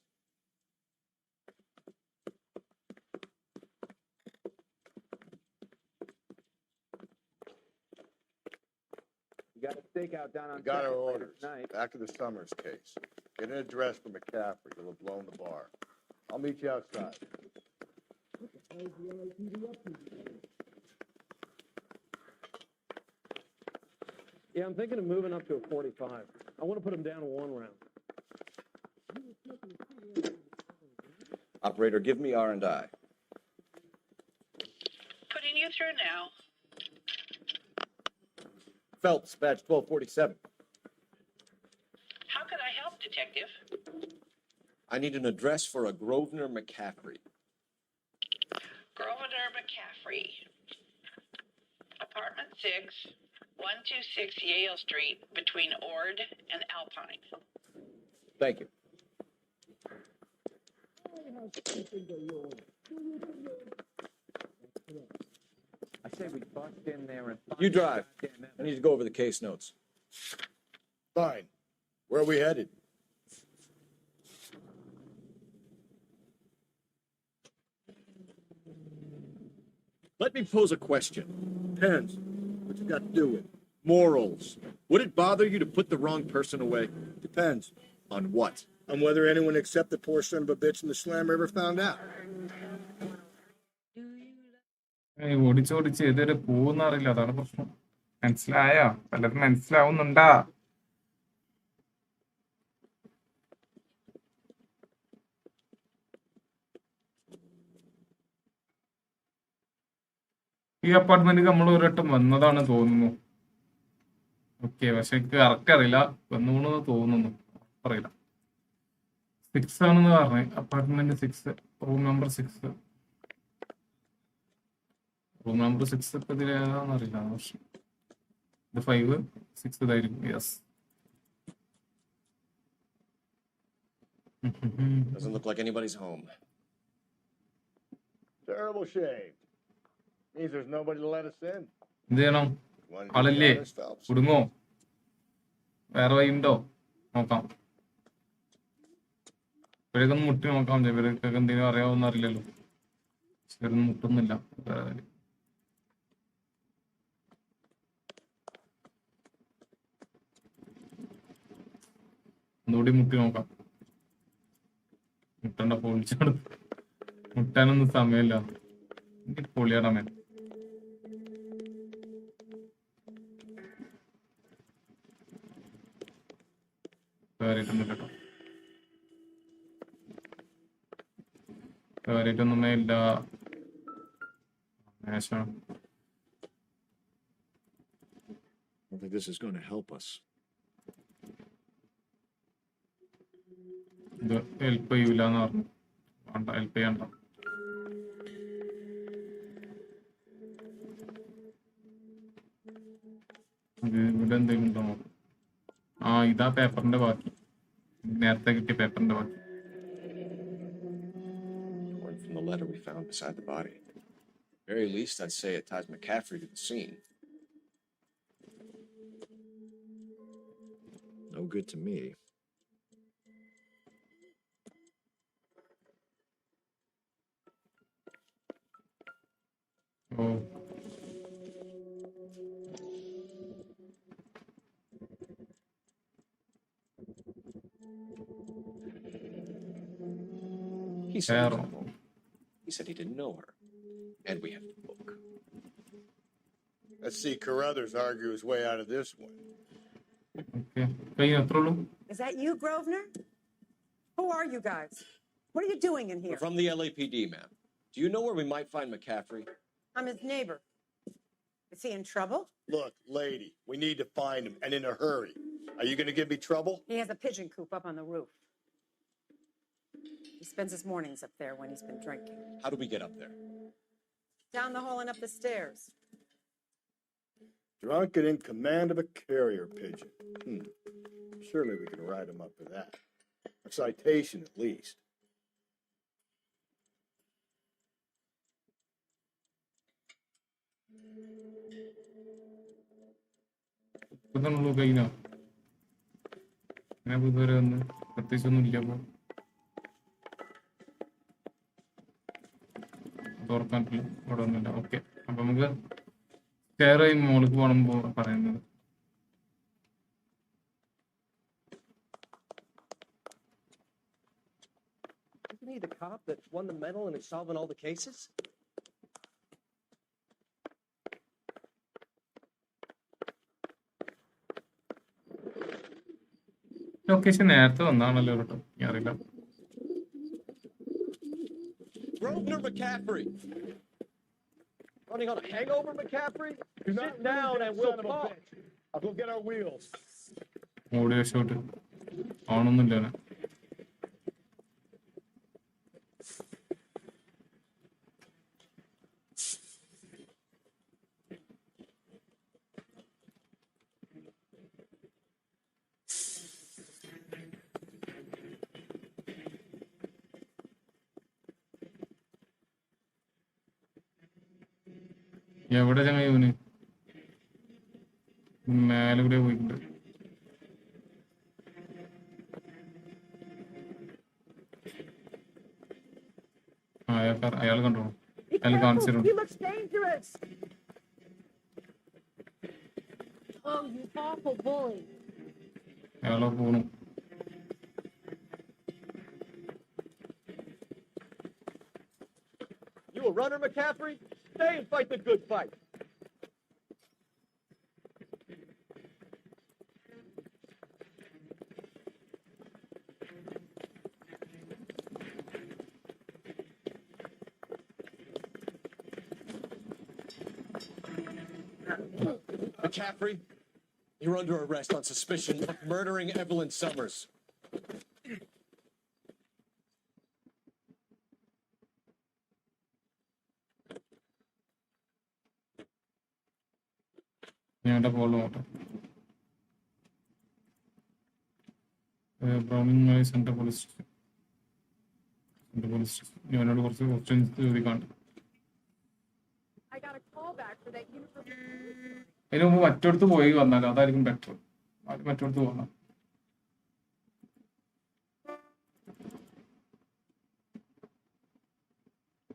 You got a stakeout down on We got our Second orders. tonight. Back to the Summers case. Get an address for McCaffrey. He'll have blown the bar. I'll meet you outside. Yeah, I'm thinking of moving up to a 45. I want to put them down to 1 round. Operator, give me R&I. Putting you through now. Phelps, badge 1247. How could I help, Detective? I need an address for a Grosvenor McCaffrey. Grosvenor McCaffrey. Apartment 6, 126 Yale Street, between Ord and Alpine. Thank you. I say we bust in there and... You drive. I need to go over the case notes. Fine. Where are we headed? Let me pose a question. Depends. What you got to do with? Morals. Would it bother you to put the wrong person away? Depends. On what? On whether anyone except the poor son of a bitch in the slammer ever found out. ഓടിച്ചോടിച്ച് ഏതൊരു പോകുന്നറിയില്ല, അതാണ് പ്രശ്നം. മനസ്സിലായോ? പലതും മനസ്സിലാവുന്നുണ്ടാ? ഈ apartment നമ്മൾ ഒരു വട്ടം വന്നതാണ് തോന്നുന്നു. ഓക്കെ, പക്ഷെ എനിക്ക് കറക്റ്റ് അറിയില്ല. വന്നു തോന്നുന്നു, അറിയില്ല. 6 ആണെന്ന് പറഞ്ഞേ. Apartment 6, room number 6. Room number 6 ഇപ്പൊ ഇതിൽ ഏതാണെന്ന് അറിയില്ല. പക്ഷെ ഇത് 5, 6 ഇതായിരിക്കും. Yes. Doesn't look like anybody's home. Terrible shame. Means there's nobody to let us in. എന്ത് ചെയ്യണം? ആളില്ലേ? കുടുങ്ങോ? വേറെ വഴിയുണ്ടോ? നോക്കാം. ഇവരൊക്കെ മുട്ടി നോക്കാം. ഇവരൊക്കെ എന്തെങ്കിലും അറിയാവുന്ന അറിയില്ലല്ലോ. ഇവരൊന്നും മുട്ടുന്നില്ല. ഒന്നുകൂടി മുട്ടി നോക്കാം. മുട്ടണ്ട, പൊളിച്ചാണ്. മുട്ടാനൊന്നും സമയമില്ല. പൊളിയാടാമേ. കേറിയിട്ടൊന്നുമില്ല കേട്ടോ. കേറിയിട്ടൊന്നുമേ ഇല്ല. I don't think this is going to help us. ഇത് ഹെൽപ്പ് ചെയ്യൂലെന്ന് പറഞ്ഞു. വേണ്ട, ഹെൽപ്പ് ചെയ്യണ്ട. ഇവിടെ എന്തെങ്കിലും ഉണ്ടോ? ആ, ഇതാ പേപ്പറിന്റെ ബാക്കി. നേരത്തെ കിട്ടിയ പേപ്പറിന്റെ ബാക്കി. Torn from the letter we found beside the body. Very least, I'd say it ties McCaffrey to the scene. No good to me. Oh. He said he didn't know her. And we have the book. Let's see Carruthers argue his way out of this one. Is that you, Grosvenor? Who are you guys? What are you doing in here? We're from the LAPD, ma'am. Do you know where we might find McCaffrey? I'm his neighbor. Is he in trouble? Look, lady, we need to find him, and in a hurry. Are you going to give me trouble? He has a pigeon coop up on the roof. He spends his mornings up there when he's been drinking. How do we get up there? Down the hall and up the stairs. Drunk and in command of a carrier pigeon. Surely we can write him up for that. A citation, at least. ഇതാണുള്ളൂ കഴിഞ്ഞോ? ഞാൻ ഇതുവരെ ഒന്ന് പ്രത്യേകിച്ചൊന്നും ഇല്ല. അപ്പോൾ തുറക്കാനില്ല, അവിടെ ഒന്നുമില്ല. Okay, അപ്പൊ നമുക്ക് കയറി മോൾക്ക് പോകണമ്പോ പറയുന്നത്. Isn't he the cop that won the medal and is solving all the cases? Location നേരത്തെ വന്നാണല്ലോ കേട്ടോ, ഞാൻ അറിയില്ല. Grosvenor McCaffrey. Running on a hangover, McCaffrey? Sit down and we'll talk. I'll go get our wheels. ഓടി രക്ഷോട്ട് ആണൊന്നുമില്ല. എവിടെ ചങ്ങായി ഇവന്? മേലെ കൂടെ പോയിട്ടുണ്ട്. അയാൾ കണ്ടോ? അയാൾ കാണിച്ചിരുന്നു. He looks dangerous. Oh, you awful bully. അയാളെ പോണു. You a runner, McCaffrey? Stay and fight the good fight. McCaffrey, you're under arrest on suspicion of murdering Evelyn Summers. ഞങ്ങളുടെ പോള് നോക്കാം. Browning central police station. ഞാനോട് കുറച്ച് questions ചോദിക്കാണ്ട്. അതിന് മുമ്പ് മറ്റൊടുത്ത് പോയി വന്നാലോ, അതായിരിക്കും ബെറ്റർ. മറ്റൊടുത്ത് പോകണം.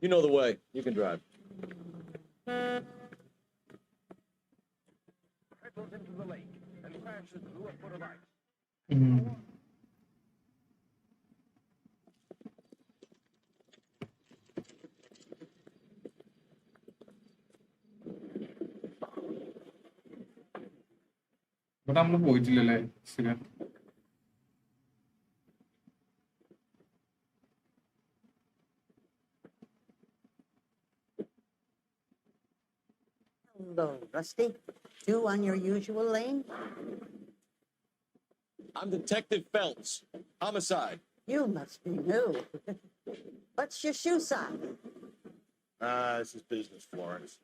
You know the way. You can drive. Trickles into the lake and crashes through a foot of ice. ഇവിടെ നമ്മള് പോയിട്ടില്ലല്ലേ? ശരി. Hello, Rusty. Two on your usual lane? I'm Detective Phelps. Homicide. You must be new. What's your shoe size? This is business, Florence.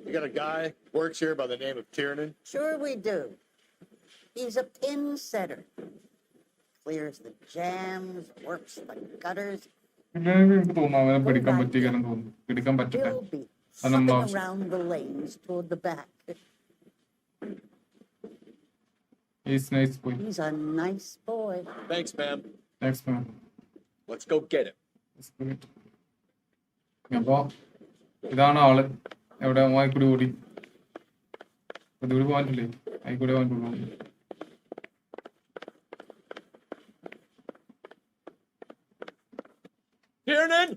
You got a guy works here by the name of Tiernan? Sure we do. He's a pin setter. Clears the jams, works the gutters. എനിക്ക് തോന്നുന്നു അവനെ പിടിക്കാൻ പറ്റിയെന്ന് തോന്നുന്നു. പിടിക്കാൻ പറ്റട്ടെ. He'll be hopping around the lanes toward the back. He's nice boy. He's a nice boy. Thanks, ma'am. Thanks, man. Let's go get him. അപ്പൊ ഇതാണ് ആള്. എവിടെ ആയിക്കൂടി ഓടി അതുകൂടി പോകാനില്ലേ? ആയിക്കൂടെ പോകാൻ. Tiernan,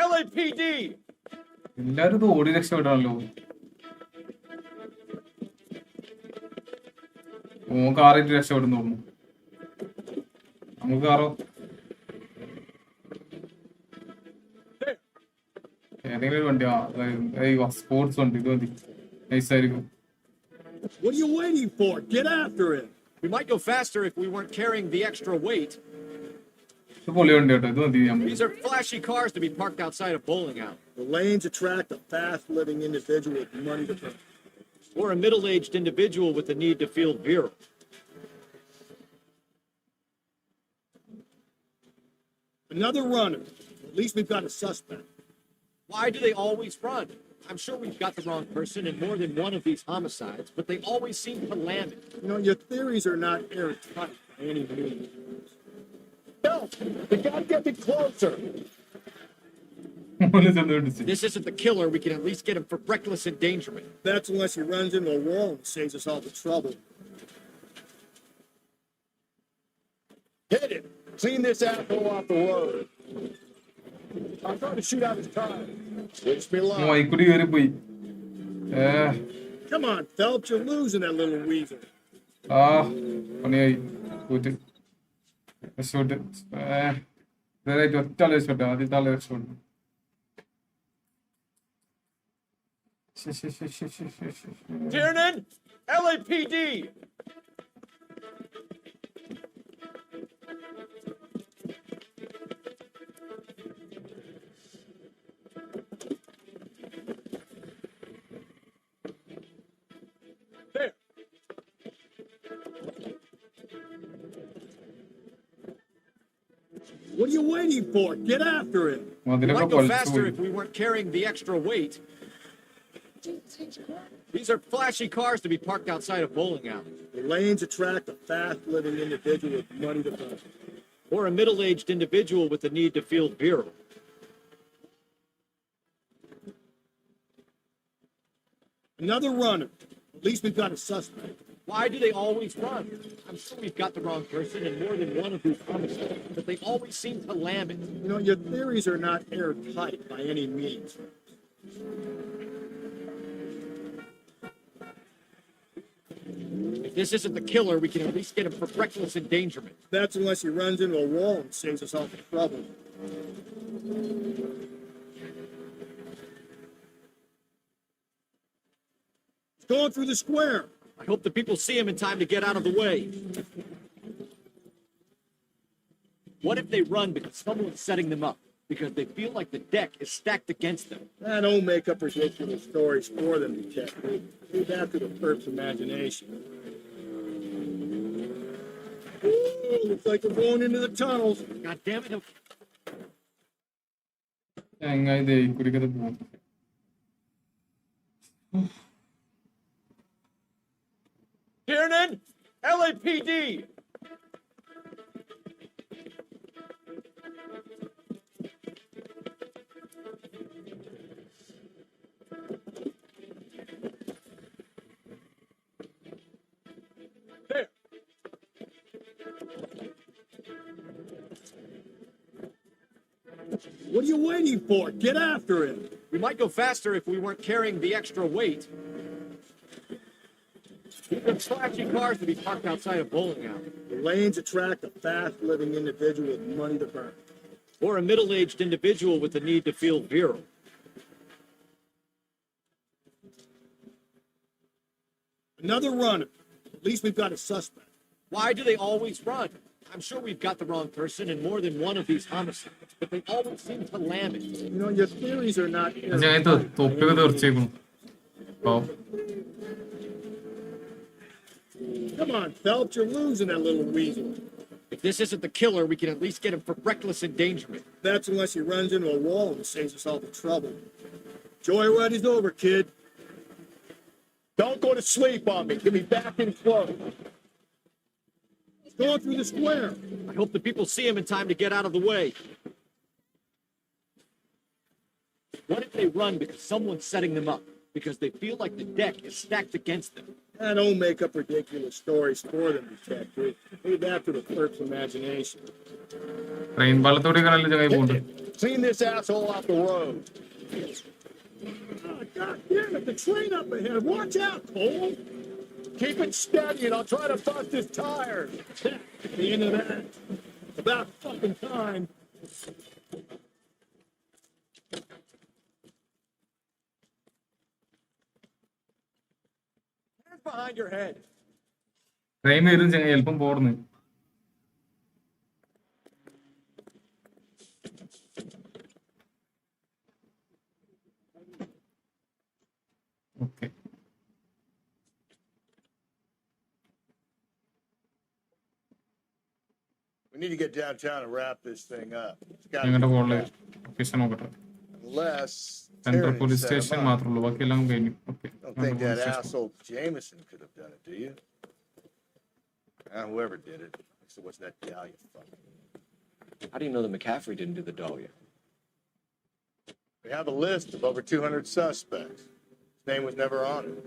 LAPD. എല്ലാരും ഇത് ഓടി രക്ഷപ്പെടാണല്ലോ. കാറായിട്ട് രക്ഷപ്പെടുന്നു തോന്നുന്നു. നമുക്ക് കാറോ ഏതെങ്കിലും ഒരു വണ്ടി സ്പോർട്സ് വണ്ടി ഇത് മതി നൈസായിരിക്കും. What are you waiting for? Get after it. We might go faster if we weren't carrying the extra weight. ഇത് പൊളി വണ്ടി കേട്ടോ, ഇത് മതി നമുക്ക്. These are flashy cars to be parked outside a bowling alley. The lanes attract a fast-living individual with money to burn. Or a middle-aged individual with the need to feel virile. Another runner. At least we've got a suspect. Why do they always run? I'm sure we've got the wrong person in more than one of these homicides, but they always seem to land it. You know, your theories are not airtight by any means. Help! We gotta get it closer! This isn't the killer. We can at least get him for reckless endangerment. That's unless he runs into a wall and saves us all the trouble. Hit it! Clean this asshole off the road. I'm trying to shoot out his tire. Wish me luck. മൈക്കൂടി കയറി പോയി. Come on, Phelps, you're losing that little weasel. പണിയായി പോയിട്ട് രക്ഷോട്ട് ഇതായിട്ട് ഒറ്റ ആളെ രക്ഷോട്ടെ, ആദ്യത്തെ ആളെ രക്ഷോട്ട്. Tiernan, LAPD! There. What are you waiting for? Get after it. We might go faster if we weren't carrying the extra weight. These are flashy cars to be parked outside a bowling alley. The lanes attract a fast-living individual with money to burn. Or a middle-aged individual with the need to feel virile. Another runner. At least we've got a suspect. Why do they always run? I'm sure we've got the wrong person in more than one of these homicides, but they always seem to lamb it. You know, your theories are not airtight by any means. If this isn't the killer, we can at least get him for reckless endangerment. That's unless he runs into a wall and saves us all the trouble. It's going through the square. I hope the people see him in time to get out of the way. What if they run because someone's setting them up? Because they feel like the deck is stacked against them. Don't make up ridiculous stories for them, detective. Leave that to the perp's imagination. Ooh, looks like we're going into the tunnels. God damn it. എങ്ങനെ കുടിക്കത് പോകും. Tiernan, LAPD! There. What are you waiting for? Get after it. We might go faster if we weren't carrying the extra weight. These are flashy cars to be parked outside a bowling alley. The lanes attract a fast-living individual with money to burn. Or a middle-aged individual with the need to feel virile. Another runner. At least we've got a suspect. Why do they always run? I'm sure we've got the wrong person in more than one of these homicides, but they always seem to lamb it. You know, your theories are not... തൊപ്പിയൊക്കെ തീർച്ചയാക്കും. Come on, Phelps, you're losing that little weasel. If this isn't the killer, we can at least get him for reckless endangerment. That's unless he runs into a wall and saves us all the trouble. Joyride is over, kid. Don't go to sleep on me. Get me back in close. It's going through the square. I hope the people see him in time to get out of the way. What if they run because someone's setting them up? Because they feel like the deck is stacked against them. Don't make up ridiculous stories for them, detective. Leave that to the clerk's imagination. Train പാലത്തോടെ കടലിൽ ചങ്ങായി പോകുന്നുണ്ട്. Clean this asshole off the road. God damn it, the train up ahead. Watch out, Cole. Keep it steady and I'll try to bust his tires. At the end of that. About fucking time. behind your head. Crime വരും ചിലപ്പം പോർന്ന്. Okay, We need to get downtown and wrap this thing up. It's got to ഞങ്ങളുടെ be കോളില് fast. Location നോക്കട്ടെ. Unless central Tiernan police set him station up. മാത്രമേ ഉള്ളൂ, ബാക്കിയെല്ലാം കഴിഞ്ഞു. Okay, Don't think that asshole Jameson could have done it, do you? Whoever did it. So what's that Dahlia fucking? How do you know that McCaffrey didn't do the Dahlia? We have a list of over 200 suspects. His name was never on it.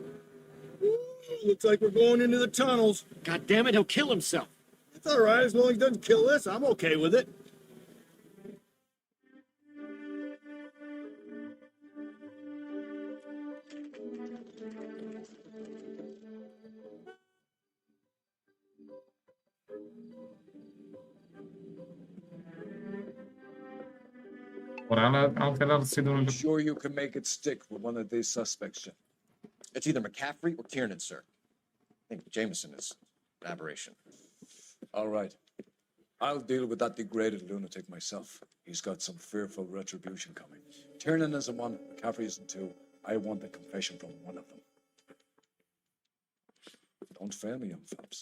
Looks like we're going into the tunnels. God damn it, he'll kill himself. It's all right, as long as he doesn't kill us, I'm okay with it. ആൾക്കാരെ arrest ചെയ്തുകൊണ്ട് Sure you can make it stick with one of these suspects, Jim? It's either McCaffrey or Tiernan, sir. I think Jameson is an aberration. All right. I'll deal with that degraded lunatic myself. He's got some fearful retribution coming. Tiernan isn't one, McCaffrey isn't two. I want the confession from one of them. Don't fail me, young Phelps.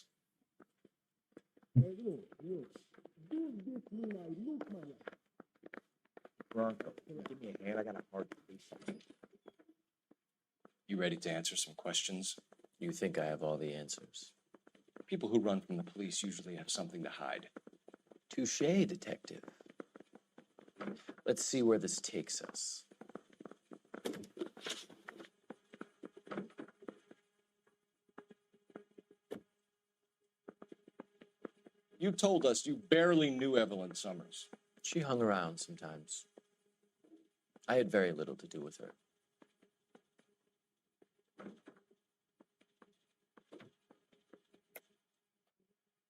Bronco, give me a hand. I got a hard case. You ready to answer some questions? You think I have all the answers? People who run from the police usually have something to hide. Touché, detective. Let's see where this takes us. You told us you barely knew Evelyn Summers. She hung around sometimes. I had very little to do with her.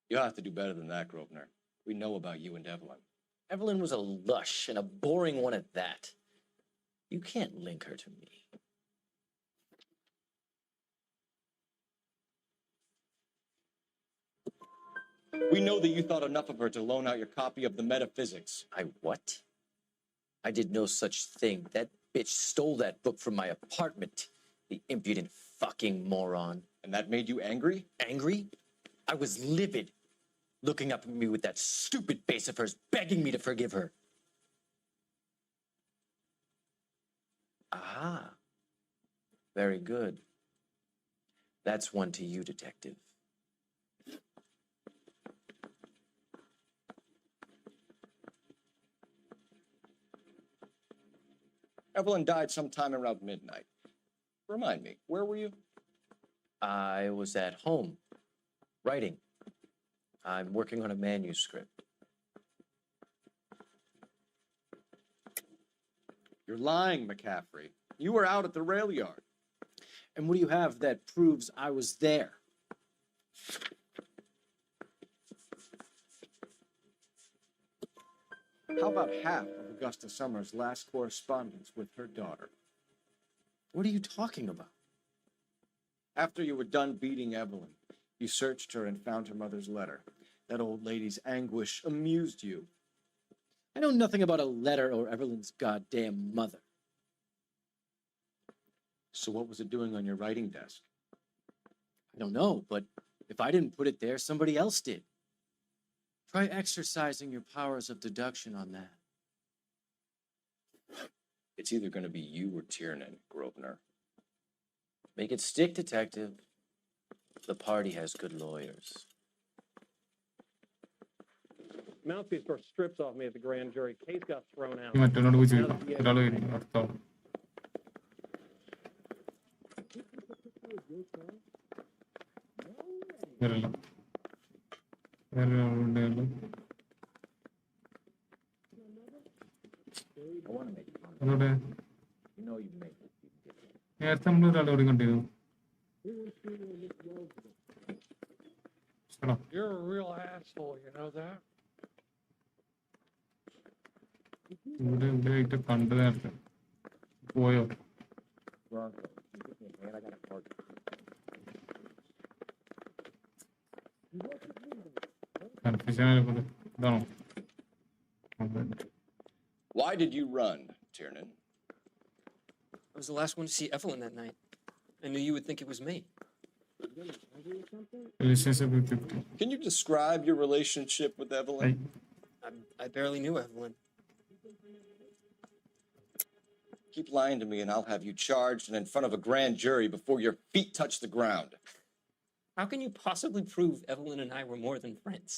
You'll have to do better than that, Grosvenor. We know about you and Evelyn. Evelyn was a lush, and a boring one at that. You can't link her to me. We know that you thought enough of her to loan out your copy of the Metaphysics. I what? I did no such thing. That bitch stole that book from my apartment. The impudent fucking moron. And that made you angry? Angry? I was livid. Looking up at me with that stupid face of hers, begging me to forgive her. Aha. Very good. That's one to you, detective. Evelyn died sometime around midnight. Remind me, where were you? I was at home, writing. I'm working on a manuscript. You're lying, McCaffrey. You were out at the rail yard. And what do you have that proves I was there? How about half of Augusta Summers' last correspondence with her daughter? What are you talking about? After you were done beating Evelyn, you searched her and found her mother's letter. That old lady's anguish amused you. I know nothing about a letter or Evelyn's goddamn mother. So what was it doing on your writing desk? I don't know, but if I didn't put it there, somebody else did. Try exercising your powers of deduction on that. It's either going to be you or Tiernan, Grosvenor. Make it stick, detective. The party has good lawyers. Mouthpiece first strips off me at the grand jury. Case got thrown out. മറ്റൊന്നോട് പോയി ചോദിക്കാം. ഒരാൾ വരും അടുത്താവും. വരല്ല. വേറൊരാളുണ്ടല്ലോ. അതോടെ നേരത്തെ നമ്മൾ ഒരാളെ എവിടെ കണ്ടിരുന്നു. You're a real asshole, you know that? ഇവിടെ ആയിട്ട് കണ്ടു നേരത്തെ പോയോ? Bronco, give me a hand. I got a hard. Confusion ഇതാണോ? Why did you run, Tiernan? I was the last one to see Evelyn that night. I knew you would think it was me. Relationship with 50. Can you describe your relationship with Evelyn? I barely knew Evelyn. Keep lying to me and I'll have you charged and in front of a grand jury before your feet touch the ground. How can you possibly prove Evelyn and I were more than friends?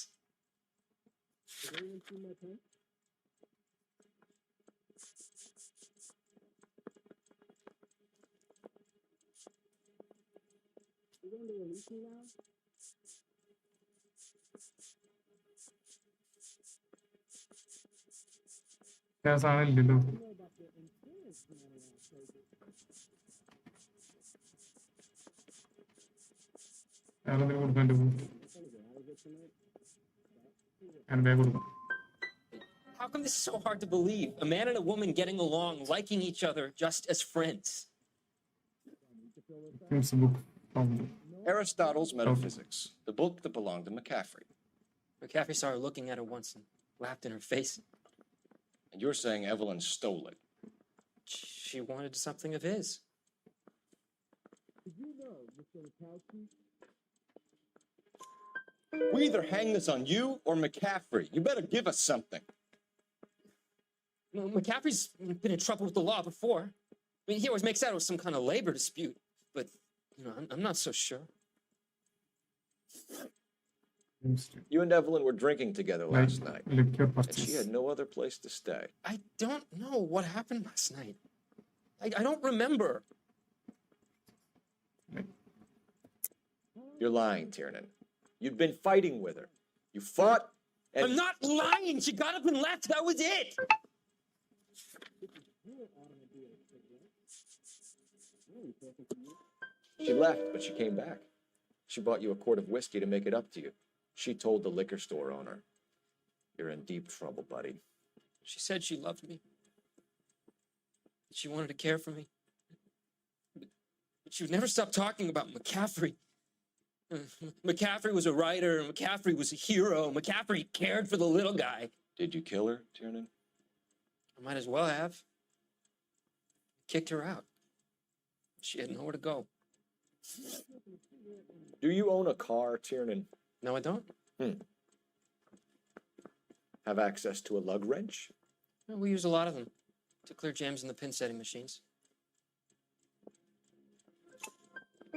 സാധനമില്ലല്ലോ. വേറെന്തെങ്കിലും കൊടുക്കാൻ എൻ്റെ കൊടുക്കും. How come this is so hard to believe? A man and a woman getting along, liking each other just as friends. It's a book from Aristotle's Metaphysics, the book that belonged to McCaffrey. McCaffrey saw her looking at her once and laughed in her face. And you're saying Evelyn stole it. She wanted something of his. We either hang this on you or McCaffrey. You better give us something. Well, McCaffrey's been in trouble with the law before. I mean, he always makes out it was some kind of labor dispute, but I'm not so sure. You and Evelyn were drinking together last night, and she had no other place to stay. I don't know what happened last night. I don't remember. You're lying, Tiernan. You'd been fighting with her. You fought, and I'm not lying. She got up and left. That was it. She left, but she came back. She bought you a quart of whiskey to make it up to you. She told the liquor store owner. You're in deep trouble, buddy. She said she loved me. She wanted to care for me. But she would never stop talking about McCaffrey. McCaffrey was a writer. McCaffrey was a hero. McCaffrey cared for the little guy. Did you kill her, Tiernan? I might as well have. Kicked her out. She had nowhere to go. Do you own a car, Tiernan? No, I don't. Have access to a lug wrench? Well, we use a lot of them to clear jams in the pin setting machines.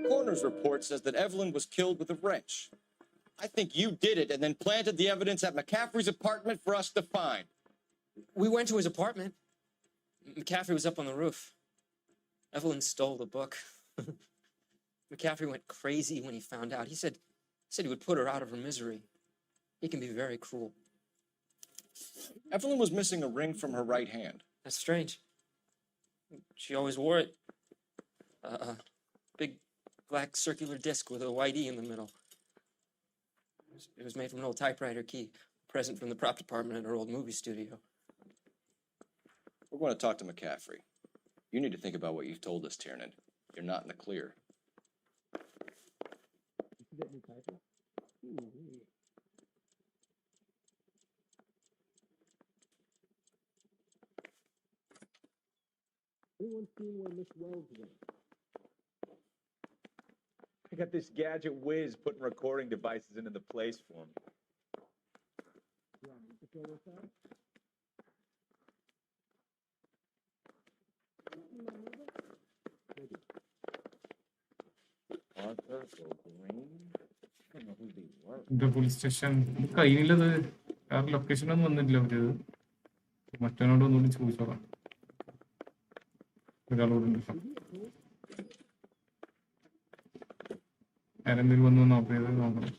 Coroner's report says that Evelyn was killed with a wrench. I think you did it and then planted the evidence at McCaffrey's apartment for us to find. We went to his apartment. McCaffrey was up on the roof. Evelyn stole the book. McCaffrey went crazy when he found out. He said he would put her out of her misery. He can be very cruel. Evelyn was missing a ring from her right hand. That's strange. She always wore it. A big black circular disc with a white E in the middle. It was made from an old typewriter key, a present from the prop department at her old movie studio. We're going to talk to McCaffrey. You need to think about what you've told us, Tiernan. You're not in the clear. I got this gadget whiz putting recording devices into the place for me. Arthur O'Green? I don't know who they were. The police station. കയ്യിലുള്ളത് വേറെ ലൊക്കേഷനൊന്നും വന്നിട്ടില്ല അവരത്. മറ്റവനോട് ഒന്നുകൂടി ചോദിച്ചോളാം. ഒരാളോടുണ്ടല്ലോ. ആരെന്തെങ്കിലും വന്ന് നോക്ക് ചെയ്ത് നോക്കണം.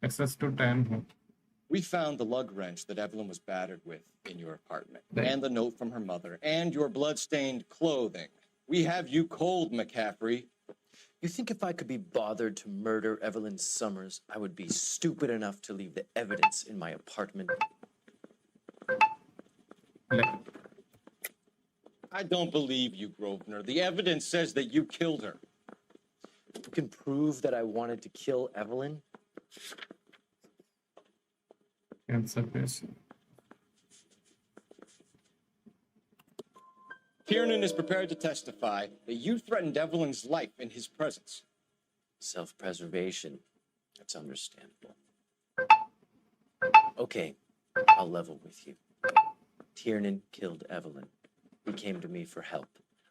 Access to town home. We found the lug wrench that Evelyn was battered with in your apartment, and the note from her mother, and your blood-stained clothing. We have you cold, McCaffrey. You think if I could be bothered to murder Evelyn Summers, I would be stupid enough to leave the evidence in my apartment? I don't believe you, Grosvenor. The evidence says that you killed her. You can prove that I wanted to kill Evelyn? Cancer patient. Kiernan is prepared to testify that you threatened Evelyn's life in his presence. Self-preservation. That's understandable. Okay, I'll level with you. Tiernan killed Evelyn. He came to me for help.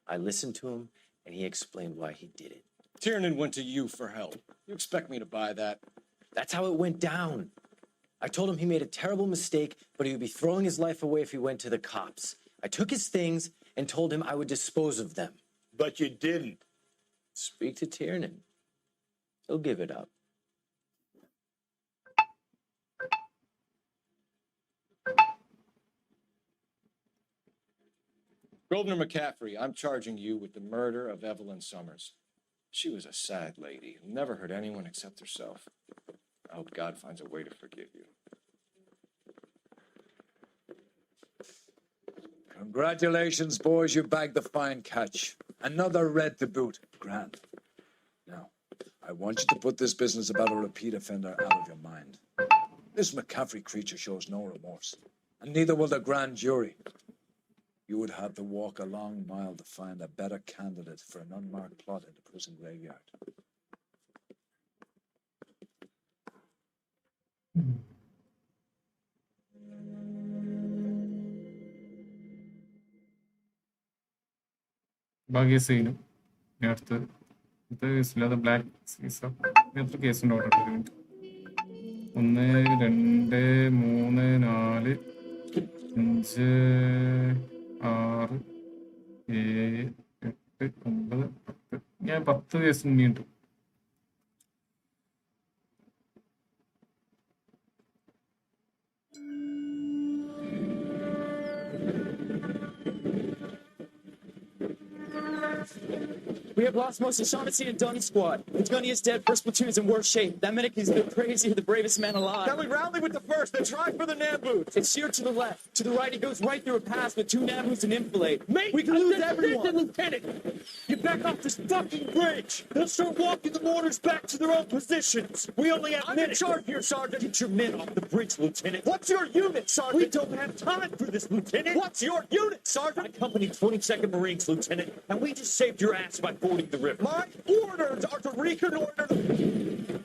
I listened to him, and he explained why he did it. Tiernan went to you for help. You expect me to buy that? That's how it went down. I told him he made a terrible mistake, but he would be throwing his life away if he went to the cops. I took his things and told him I would dispose of them. But you didn't. Speak to Tiernan. He'll give it up. Grosvenor McCaffrey, I'm charging you with the murder of Evelyn Summers. She was a sad lady who never hurt anyone except herself. I hope God finds a way to forgive you. Congratulations, boys. You bagged the fine catch. Another red to boot. Grand. Now, I want you to put this business about a repeat offender out of your mind. This McCaffrey creature shows no remorse, and neither will the grand jury. You would have to walk a long mile to find a better candidate for an unmarked plot in the prison graveyard. ബാക്കി സീനും അടുത്ത് കേസില്ല, അത് black season. എത്ര കേസുണ്ട് order? 1 2 3 4 5 6 7 8 9 10. ഞാൻ 10 case ഇനിയുണ്ട്. We have lost most of Shaughnessy and Dunny squad. The Gunny is dead, first platoon is in worse shape. That medic is the crazy, the bravest man alive. Then we rally with the first, then try for the Namboots. It's sheer to the left. To the right, he goes right through a pass with 2 Namboots and enfilade. Mate, we can lose everyone. Lieutenant, get back off this fucking bridge. They'll start walking the mortars back to their own positions. We only have minutes. I'm in charge here, Sergeant. Get your men off the bridge, Lieutenant. What's your unit, Sergeant? We don't have time for this, Lieutenant. What's your unit, Sergeant? My company, 22nd Marines, Lieutenant, and we just saved your ass by fording the river. My orders are to reconnoiter the...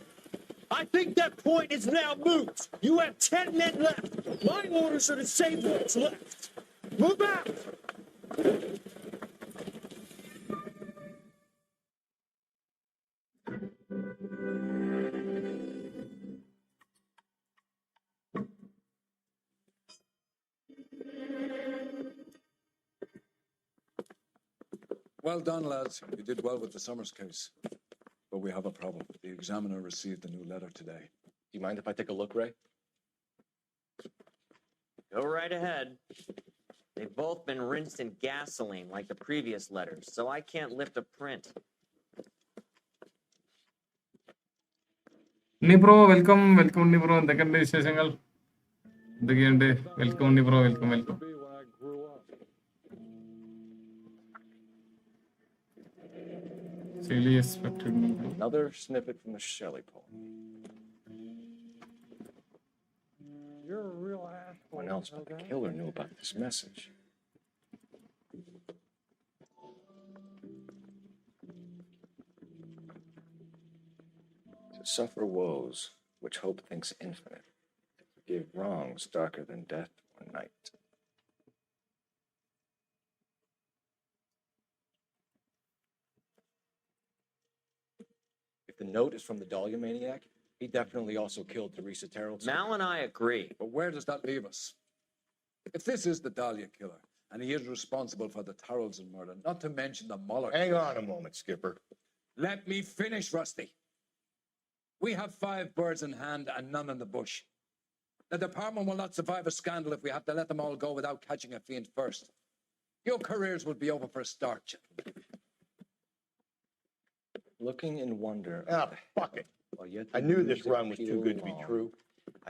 I think that point is now moot. You have 10 men left. My orders are to save what's left. Move out! Well done, lads. You did well with the Summers case. But we have a problem. The examiner received a new letter today. Do you mind if I take a look, Ray? Go right ahead. They've both been rinsed in gasoline like the previous letters, so I can't lift a print. Unni bro welcome welcome. Unni bro എന്തൊക്കെയുണ്ട് വിശേഷങ്ങൾ? എന്തൊക്കെയുണ്ട്? Welcome Unni bro, welcome welcome. Another snippet from the Shelley poem. You're a real asshole. No one else but the killer knew about this message. To suffer woes which hope thinks infinite, to forgive wrongs darker than death or night. If the note is from the Dahlia maniac, he definitely also killed Teresa Terrell. Mal and I agree. But where does that leave us? If this is the Dahlia killer, and he is responsible for the Tarrelson murder, not to mention the Muller... Hang on a moment, Skipper. Let me finish, Rusty. We have 5 birds in hand and none in the bush. The department will not survive a scandal if we have to let them all go without catching a fiend first. Your careers will be over for a start, gentlemen. Looking in wonder. Ah, fuck it. I knew this run was too good to be true.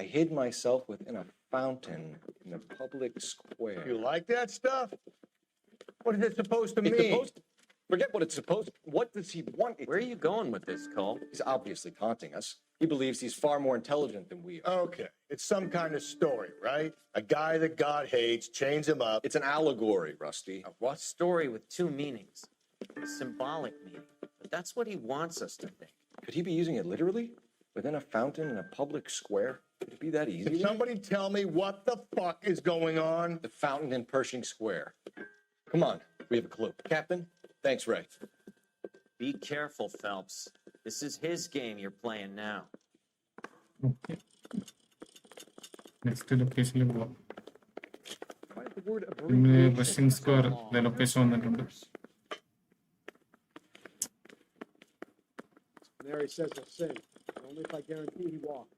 I hid myself within a fountain in the public square. You like that stuff? What is it supposed to mean? Forget what it's supposed. What does he want? Where are you going with this, Cole? He's obviously taunting us. He believes he's far more intelligent than we are. Okay, it's some kind of story, right? A guy that God hates chains him up. It's an allegory, Rusty. What story with two meanings? A symbolic meaning. But that's what he wants us to think. Could he be using it literally? Within a fountain in a public square? Could it be that easy? Can somebody tell me what the fuck is going on? The fountain in Pershing Square. Come on, we have a clue. Captain, thanks, Ray. Be careful, Phelps. This is his game you're playing now. Okay. Next location പോവാം. പിന്നെ Russian square location വന്നിട്ടുണ്ട്. Mary says he'll sing. Only if I guarantee he walk.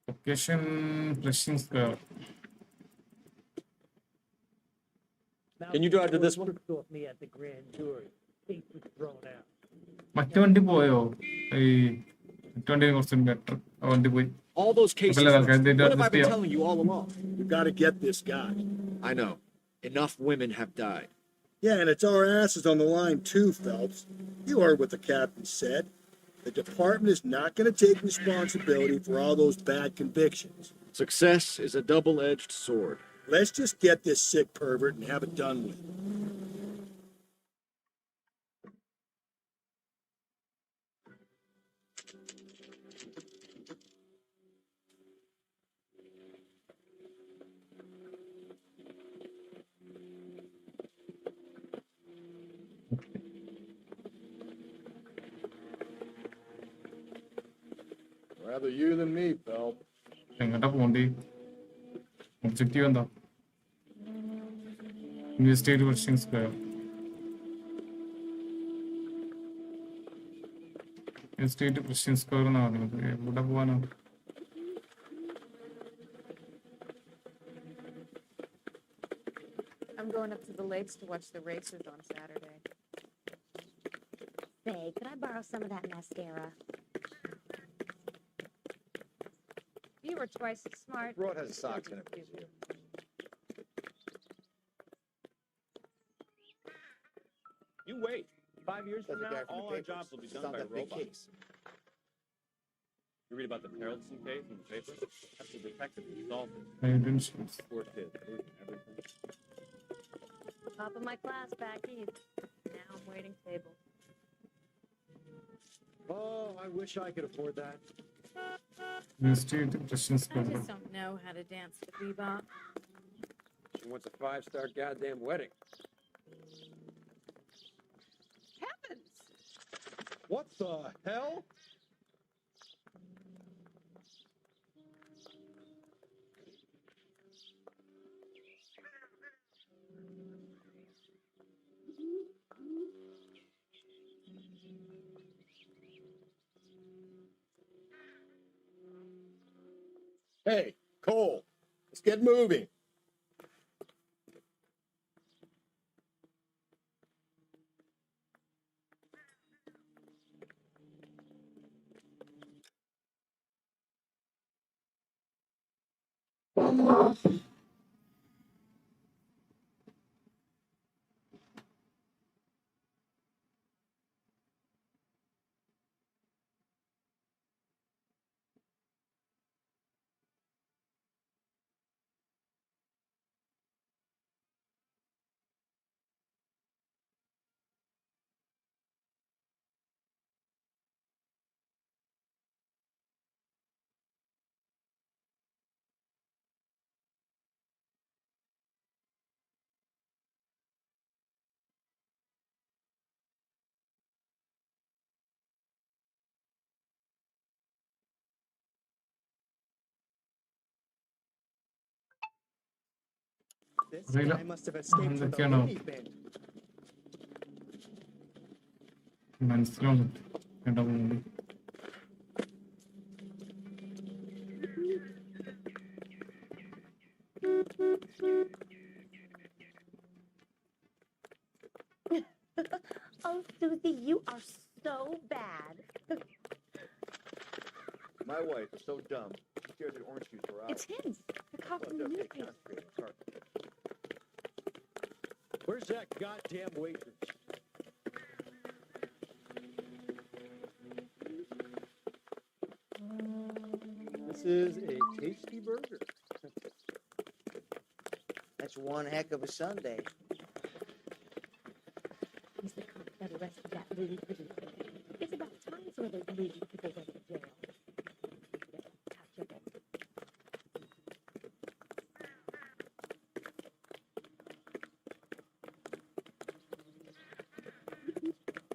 Location Russian square. Can you drive to this one? Off me at the grand jury. Case was thrown out. മറ്റു വണ്ടി പോയോ? ഈ മറ്റു വണ്ടി കുറച്ചും better. ആ വണ്ടി പോയി. All those cases. What have What have I been telling you all along? You got to get this guy. I know. Enough women have died. Yeah, and it's our asses on the line too, Phelps. You heard what the captain said. The department is not going to take responsibility for all those bad convictions. Success is a double-edged sword. Let's just get this sick pervert and have it done with. Rather you than me, Phelps. എങ്ങോട്ടാ പോണ്ടി? Objective എന്താ? Investigate Russian square. Investigate Russian square എന്നാ പറഞ്ഞത്. എവിടെ പോവാനാ? I'm going up to the lakes to watch the racers on Saturday. Say, could I borrow some of that mascara? You were twice as smart. Broad has socks in it. You wait. 5 years from now, all our jobs will be done by robots. You read about the Harrelson case in the paper? That's the detective who solved it. Identities. Poor kid, losing everything. Top of my class back east. Now I'm waiting table. Oh, I wish I could afford that. Investigate Russian I square. just don't know how to dance the bebop. She wants a 5-star goddamn wedding. Heavens! What the hell? Hey, Cole, let's get moving. This Really? guy must have escaped from the എന്തൊക്കെയാണോ loony bin. മനസ്സിലാവുന്നുണ്ട് കേട്ടോ movie. Oh, Susie, you are so bad. My wife is so dumb. She scared the orange juice were out. It's him. The cop in the newspaper. Where's that goddamn waitress? This is a tasty burger. That's one heck of a Sunday. Mr. Cox got arrested that really pretty. It's about time some of those movie people went to jail. Touch of it.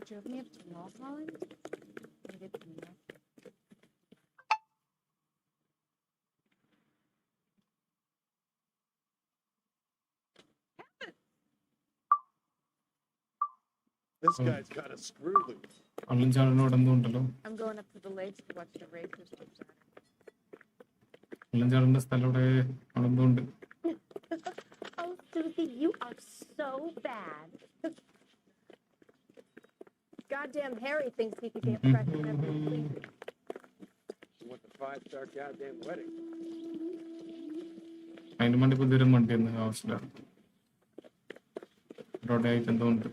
Drove me up to North Holland. Needed some milk. This guy's got a screw loose. അള്ളും ചാടനും ഇവിടെ എന്തോ ഉണ്ടല്ലോ. I'm going up to the lakes to watch the racers on Saturday. അള്ളും ചാടേണ്ട സ്ഥലം ഇവിടെ അവിടെ എന്തോ ഉണ്ട്. Oh, Susie, you are so bad. Goddamn Harry thinks he could get pregnant every week. She went to 5-star goddamn wedding. അതിന് വേണ്ടി ഇപ്പൊ ഇതുവരെ വണ്ടിയൊന്നും ആവശ്യമില്ല. റോഡ് ആയിട്ട് എന്തോ ഉണ്ട്.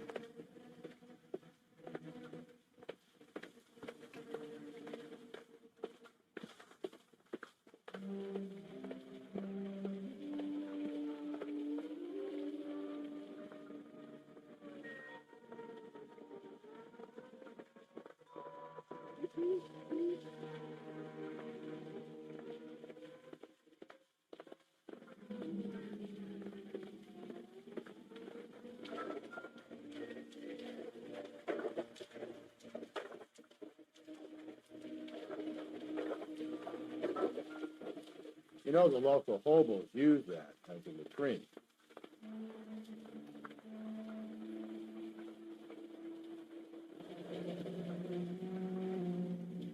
You know, the local hobos use that as a latrine.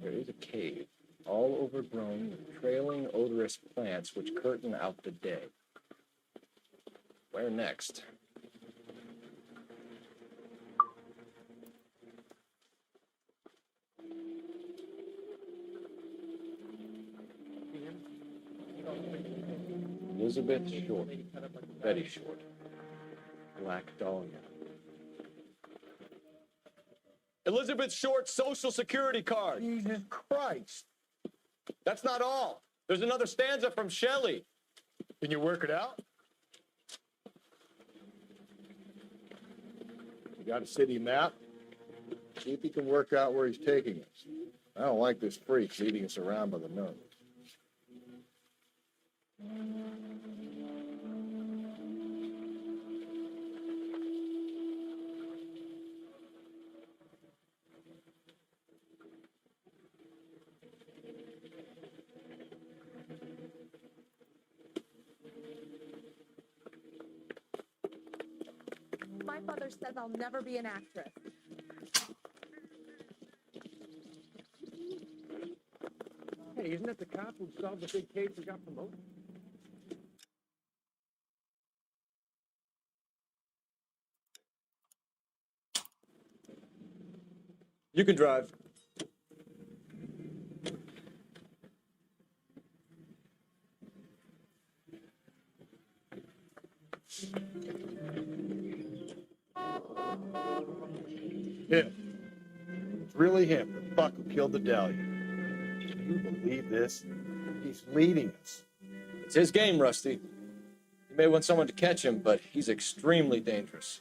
There is a cave, all overgrown with trailing odorous plants which curtain out the day. Where next? Elizabeth Short, Betty Short, Black Dahlia. Elizabeth Short's social security card. Jesus Christ. That's not all. There's another stanza from Shelley. Can you work it out? You got a city map? See if you can work out where he's taking us. I don't like this freak leading us around by the nose. My mother says I'll never be an actress. Hey, isn't that the cop who solved the big case and got promoted? You can drive. Him. It's really him, the fuck who killed the Dahlia. Can you believe this? He's leading us. It's his game, Rusty. He may want someone to catch him, but he's extremely dangerous.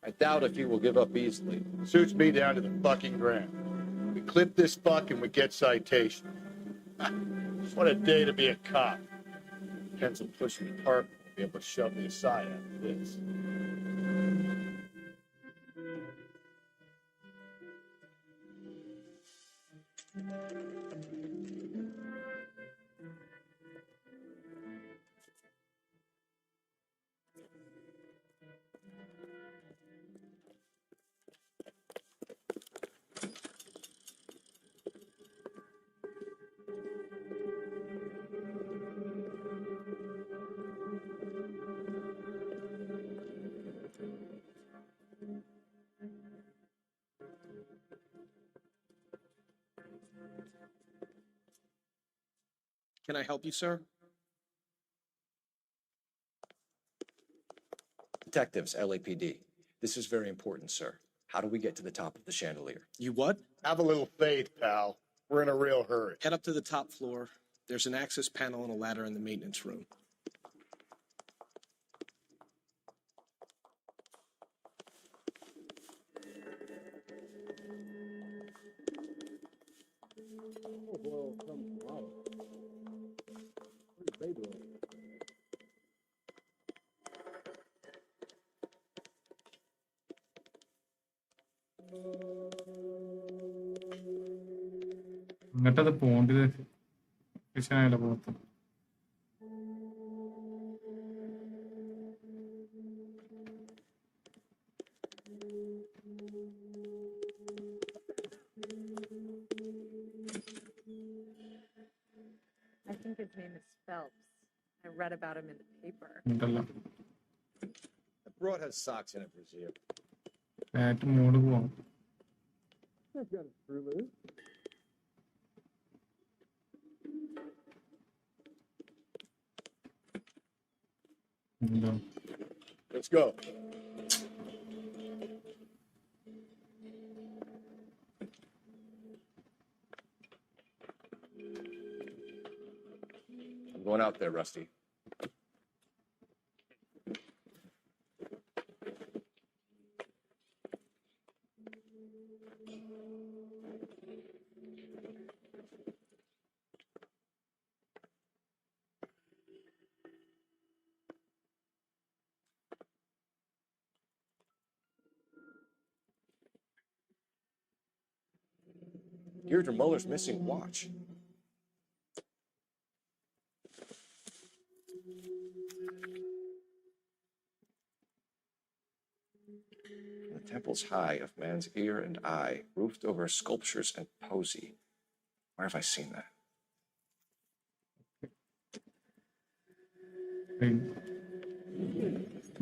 I doubt if he will give up easily. Suits me down to the fucking ground. We clip this fuck and we get citation. What a day to be a cop. Pencil pushing department will be able to shove me aside after this. Can I help you, sir? Detectives, LAPD. This is very important, sir. How do we get to the top of the chandelier? You what? Have a little faith, pal. We're in a real hurry. Head up to the top floor. There's an access panel and a ladder in the maintenance room. അങ്ങോട്ടത് പോണ്ടത് വിഷയമായാലോ പോകത്ത്. I think his name is Phelps. I read about him in the paper. ഉണ്ടല്ലോ The broad has socks in it, Brazil. Bat mode പോവാം. I've got a screw loose. എന്താ Let's go. I'm going out there, Rusty. Deirdre Muller's missing watch. The temple's high of man's ear and eye, roofed over sculptures and poesy. Where have I seen that?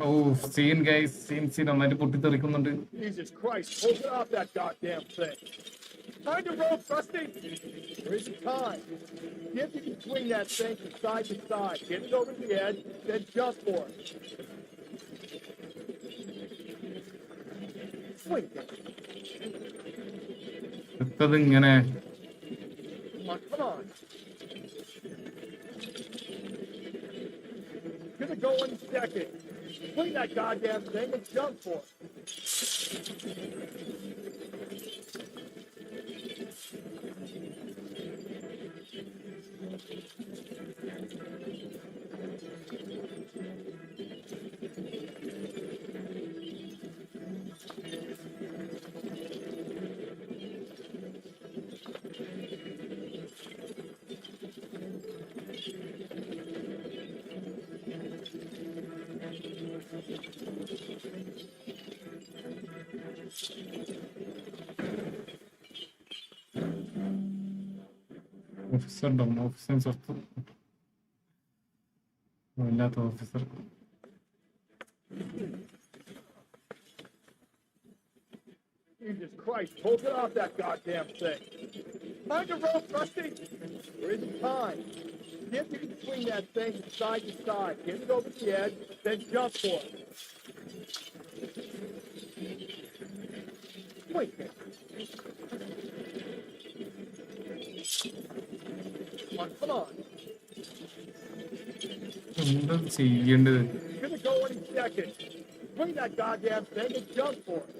ഓ scene guys scene നന്നായിട്ട് പൊട്ടിത്തെറിക്കുന്നുണ്ട്. Jesus Christ, hold it off that goddamn thing. Find a rope, Rusty. There isn't time. See if you can swing that thing from side to side. Get it over the edge, then jump for it. Swing it. എത്തത് ഇങ്ങനെ Come on. Gonna go in a second. Swing that goddamn thing and jump for it. Officer ഉണ്ടാവും. Officer സ്വത്ത് വല്ലാത്ത officer. Jesus Christ, hold it off that goddamn thing. Find a rope, Rusty. There isn't time. See if you can swing that thing from side to side. Get it over the edge, then jump for it. Swing it. Come on. എന്താ ചെയ്യേണ്ടത്? Gonna go any second. Swing that goddamn thing and jump for it.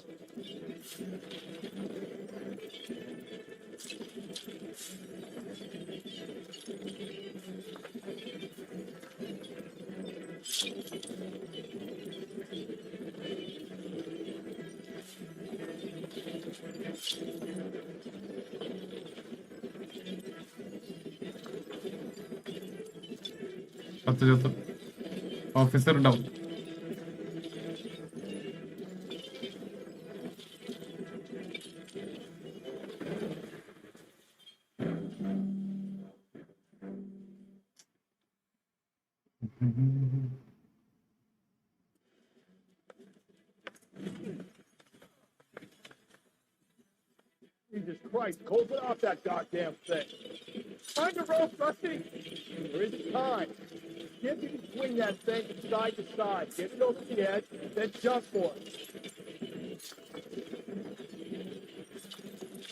ചത്ത് officer ഉണ്ടാവും. Jesus Christ, hold it off that goddamn thing. Find a rope, Rusty. There isn't time. See if you can swing that thing from side to side. Get it over the edge, then jump for it.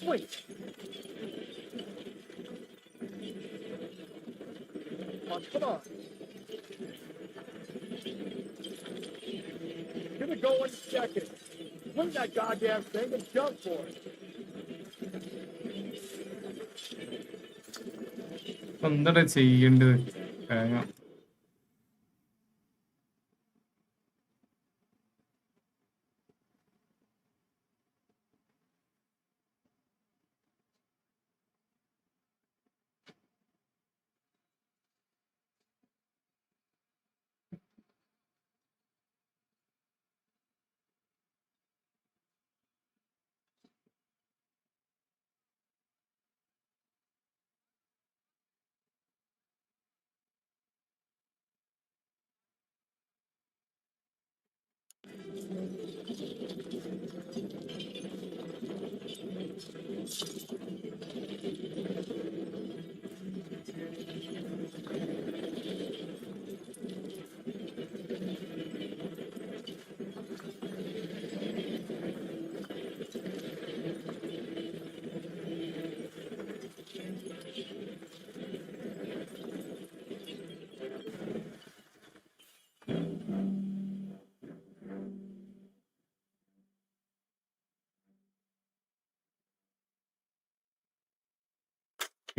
Wait. Oh, come on. Gonna go in second. Swing that goddamn thing and jump for it. എന്താ ചെയ്യേണ്ടത്? തേങ്ങ.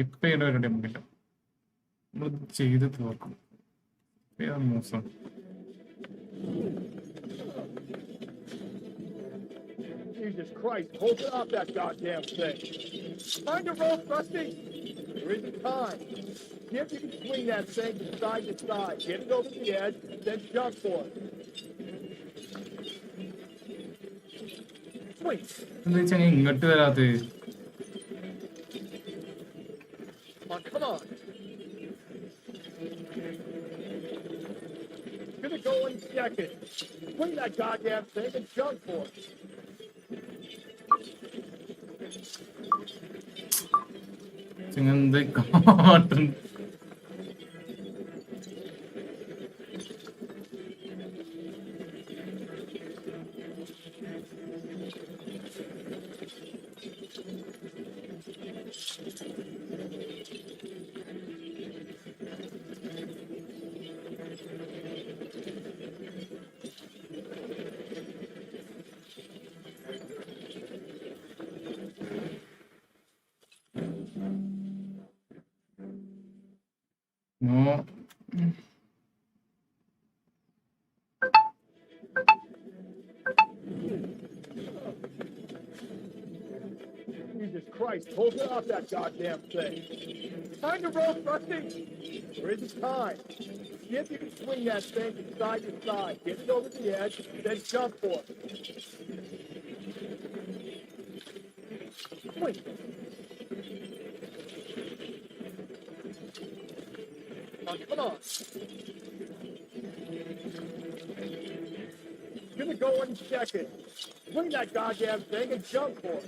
ഇപ്പൊ ചെയ്യേണ്ട പരിപാടി നമുക്കില്ല. നമ്മൾ ചെയ്ത് തീർക്കും. ഏതാ മോശം? Jesus Christ, hold it off that goddamn thing. Find a rope, Rusty. There isn't time. See if you can swing that thing from side to side. Get it over the edge, then jump for it. Swing. എന്താ വെച്ചാൽ ഇങ്ങോട്ട് വരാത്തത്? Oh, come on. Gonna go in second. Swing that goddamn thing and jump for it. എന്ത് കാട്ടും? No. Jesus Christ, hold it off that goddamn thing. Find a rope, Rusty. There isn't time. See if you can swing that thing from side to side. Get it over the edge, then jump for it. Wait. Oh, come on. Gonna go in second. Swing that goddamn thing and jump for it.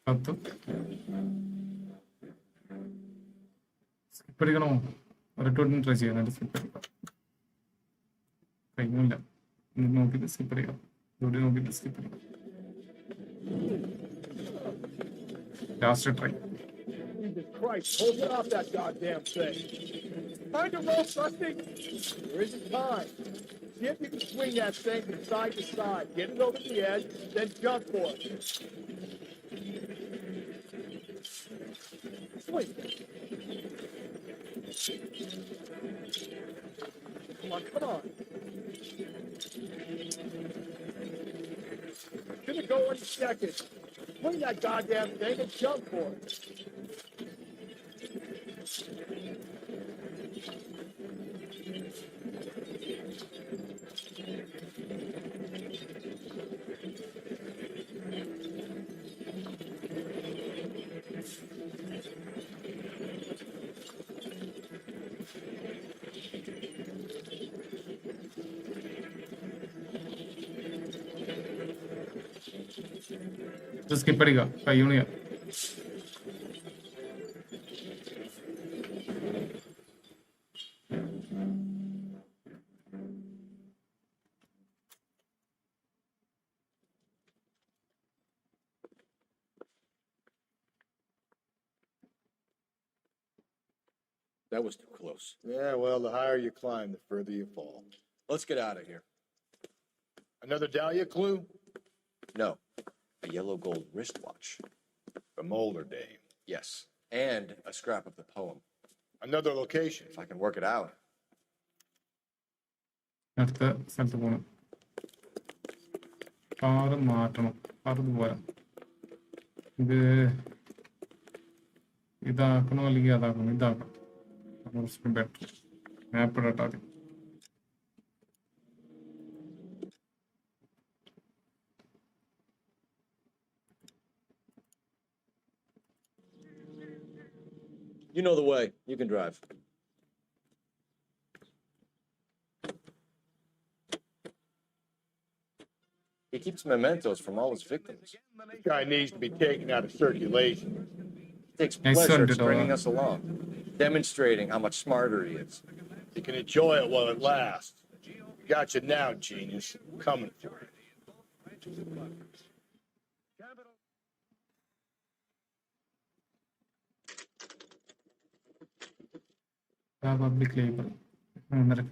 പത്ത് skip അടിക്കണോ? റിട്ടോട്ടിന് try ചെയ്യാം. എന്നിട്ട് skip അടിക്കാം. കഴിയുന്നില്ല. ഇത് നോക്കിയിട്ട് skip അടിക്കാം. ഇവിടെ നോക്കിയിട്ട് സ്കിപ്പ് അടിക്കാം. Last try. Jesus Christ, hold it off that goddamn thing. Find a rope, Rusty. There isn't time. See if you can swing that thing from side to side. Get it over the edge, then jump for it. Swing. Come on. Gonna go in second. Swing that goddamn thing and jump for it. Skip അടിക്കാം, കയ്യൂണിയാ. That was too close. Yeah, well, the higher you climb, the further you fall. Let's get out of here. Another Dahlia clue? No, a yellow gold wristwatch. From older dame. Yes, and a scrap of the poem. Another location. If I can work it out. അടുത്ത സ്ഥലത്ത് പോകണം. Car മാറ്റണം. Car പോരാ. ഇതാക്കണോ അല്ലെങ്കിൽ അതാക്കണോ? ഇതാക്കണം. കുറച്ചും better. മാപ്പ് ഇടട്ടാ മതി. You know the way. You can drive. He keeps mementos from all his victims. This guy needs to be taken out of circulation. He takes pleasure in stringing us along, demonstrating how much smarter he is. You can enjoy it while it lasts. Got you now, genius. I'm coming for you. Public library 1.5.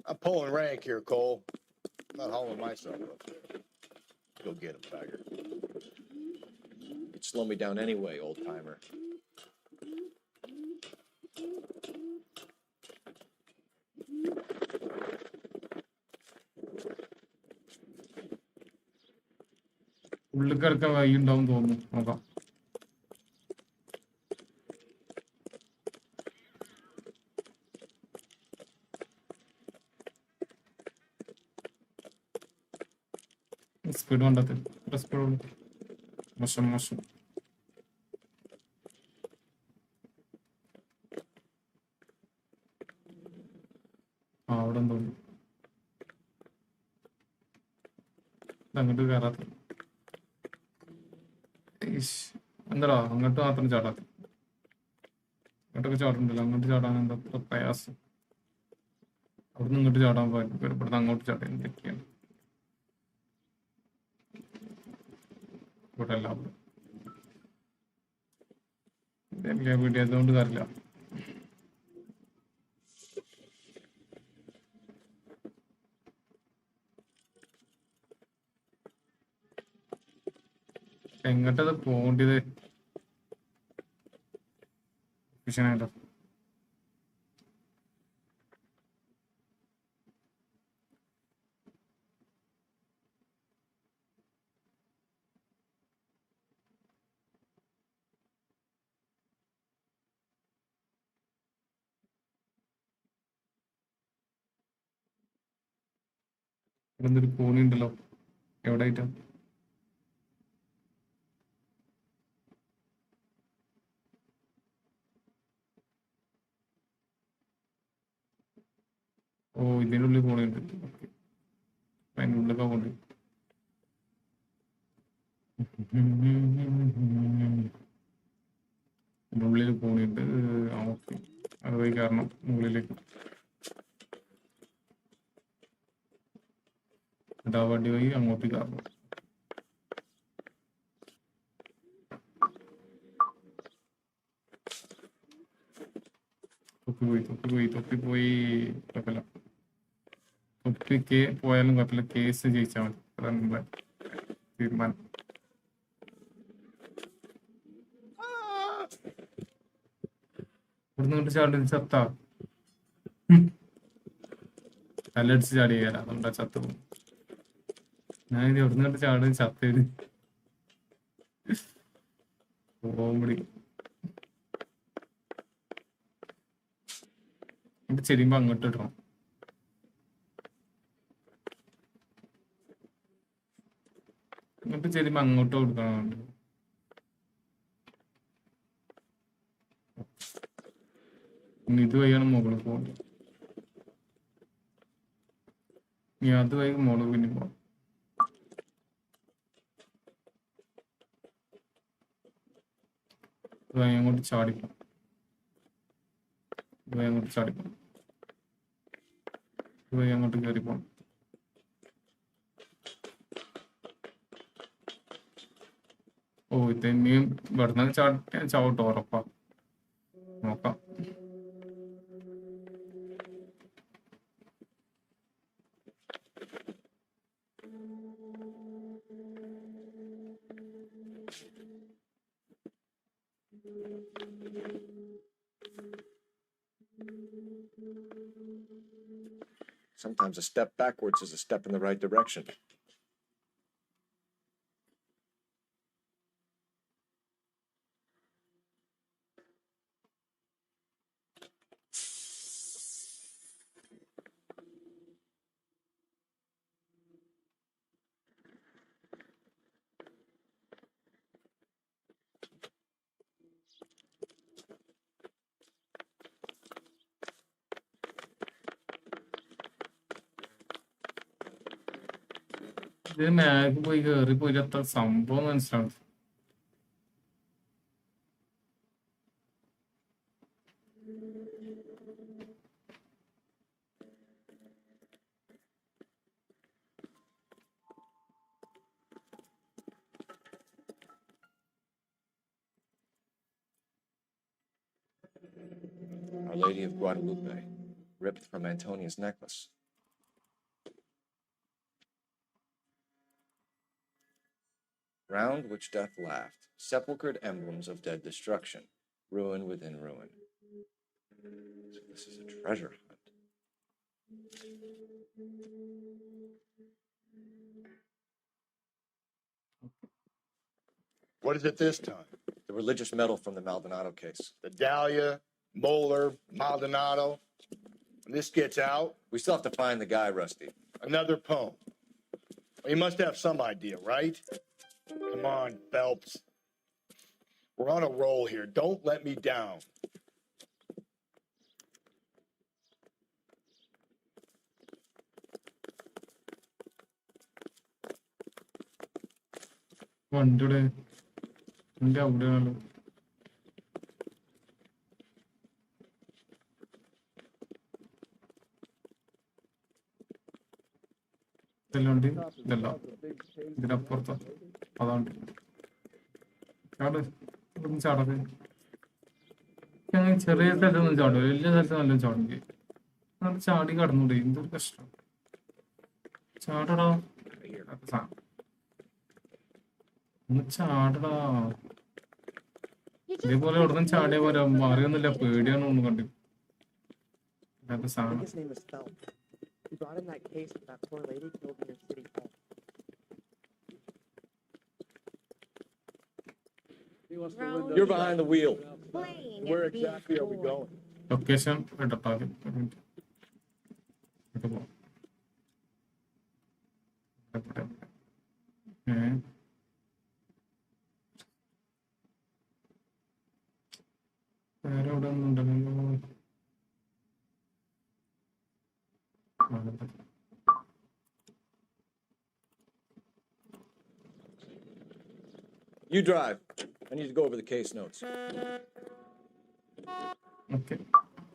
I'm pulling rank here, Cole. I'm not hauling myself up. Go get him, Tiger. You'd slow me down anyway, old timer. ഉള്ളിൽ കിടക്കാൻ വഴി ഉണ്ടാവും തോന്നുന്നു. നോക്കാം. Speed കണ്ടെത്തി. Speed മോശം മോശം. അവിടെ തോന്നുന്നു. അങ്ങോട്ട് കയറാത്ത. എന്താടാ അങ്ങോട്ട് മാത്രം ചാടാത്ത? അങ്ങോട്ടൊക്കെ ചാടുണ്ടല്ലോ. അങ്ങോട്ട് ചാടാൻ എന്താ പ്രയാസം? അവിടുന്ന് ഇങ്ങോട്ട് ചാടാൻ പറ്റും. ഇവിടുന്ന് അങ്ങോട്ട് ചാടാൻ എന്തൊക്കെയാണ് ഇവിടെ എല്ലാം വീഡിയോ അതുകൊണ്ട് കാര്യമില്ല. എങ്ങോട്ടത് പോകേണ്ടത്? വിഷനായിട്ടോ. ഇവിടെ എന്തൊരു കോണി ഉണ്ടല്ലോ. എവിടെ ആയിട്ടാ? ഓ, ഇതിൻ്റെ ഉള്ളിൽ കോണിയുണ്ട്. ഓക്കെ, അതിൻ്റെ ഉള്ളിലൊക്കെ കൊണ്ട് ഇതിൻ്റെ ഉള്ളിൽ കോണിയുണ്ട്. ഓക്കെ, അത് പോയി കയറണം മുകളിലേക്ക്. ഇതാ വണ്ടി പോയി അങ്ങോട്ട് കയറണം. തൊപ്പിപ്പോയി കുഴപ്പമില്ല. തൊപ്പിക്ക് പോയാലും കുഴപ്പമില്ല. കേസ് ജയിച്ചാൽ മതി. അതാണ് നമ്മളെ തീരുമാനം. ഇവിടുന്ന് കൊണ്ട് ചാടി ചത്താ തലടിച്ച് ചാടി കയറാം. അതുകൊണ്ടാ ചത്ത പോകും. ഞാനിത് എവിടുന്ന് കൊണ്ട് ചാടി ചത്തേത് കോമഡി. ചെരിയുമ്പോ അങ്ങോട്ട് ഇടണം. ഇങ്ങോട്ട് ചെരിയുമ്പോ അങ്ങോട്ട് കൊടുക്കണം. ഇനി ഇതുവഴിയാണ് മുകളിൽ പോകുന്നത്. ഇനി അതുവഴി മുകളിൽ പിന്നെ പോകാം. ഇതുവഴി അങ്ങോട്ട് ചാടിപ്പോ. ഇതുവഴി അങ്ങോട്ട് ചാടിപ്പോ. ഇതുവഴി അങ്ങോട്ട് കയറിപ്പോ. ഓ ഇത് ഇനിയും ഇവിടുന്ന് ചവിട്ടോ ഉറപ്പാ. നോക്കാം. Sometimes a step backwards is a step in the right direction. ഇത് മേലേക്ക് പോയി കയറി പോയി എത്ര സംഭവം മനസ്സിലാവും. Our Lady of Guadalupe, ripped from Antonia's necklace. Round which death laughed, sepulchred emblems of dead destruction, ruin within ruin. So this is a treasure hunt. What is it this time? The religious medal from the Maldonado case. The Dahlia, Moeller, Maldonado. When this gets out, We still have to find the guy, Rusty. another poem. Well, you must have some idea, right? Come on, Phelps. We're on a roll here. Don't let me down. വണ്ടിയുടെ വണ്ടി അവിടെയാണല്ലോ. ഇതെല്ലാം ഉണ്ട്. ഇതല്ല, ഇതിനപ്പുറത്ത് അതാണ്ട്. ചാട്, ഇവിടുന്ന് ചാടത്. ചെറിയ സ്ഥലത്തൊന്നും ചാടും, വലിയ സ്ഥലത്ത് നല്ല ചാടും. അത് ചാടി കടന്നൂടെ, എന്തൊരു കഷ്ടം. ചാടടാ, ഒന്ന് ചാടടാ. ഇതേപോലെ ഇവിടുന്ന് ചാടിയ പോലെ മാറിയൊന്നുമില്ല, പേടിയാണ് ഒന്ന് കണ്ടു. ഇല്ലാത്ത I സാധനം. think his name is Phelps. He brought in that case with that poor lady killed in your city hall. You're behind the wheel. Where exactly are we going? Location ഇടട്ടാ. ഇത് പോ. വേറെ എവിടെ ഒന്നുണ്ടല്ലോ. You drive. I need to go over the case notes. Okay.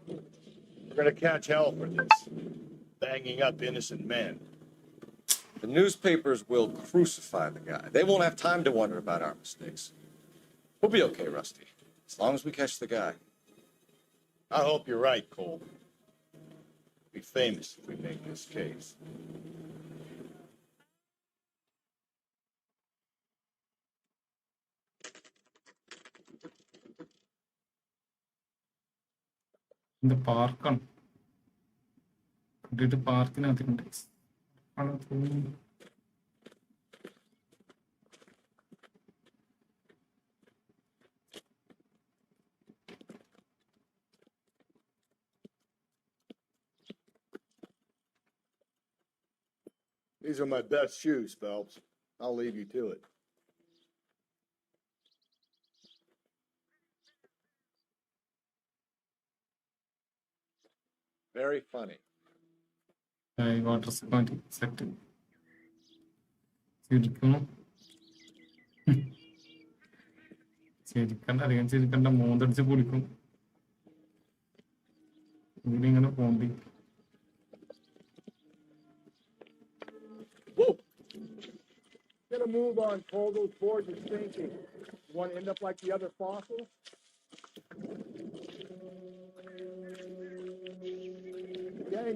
We're gonna catch hell for this. Banging up innocent men. The newspapers will crucify the guy. They won't have time to wonder about our mistakes. We'll be okay, Rusty, as long as we catch the guy. I hope you're right, Cole. We'll be famous if we make this case. ഇത് പാർക്കാണ്. കണ്ടിട്ട് പാർക്കിനകത്തുണ്ട് ആണ് തോന്നുന്നു. These are my best shoes, Phelps. I'll leave you to it. Very funny. Water set ചിരിക്കണം. ചിരിക്കണ്ട, അധികം ചിരിക്കണ്ട, മൂന്നടിച്ച് പൊളിക്കും. ഇങ്ങനെ പോണ്ടി. Get a move on, Cole. Those boards are sinking. You want to end up like the other fossils?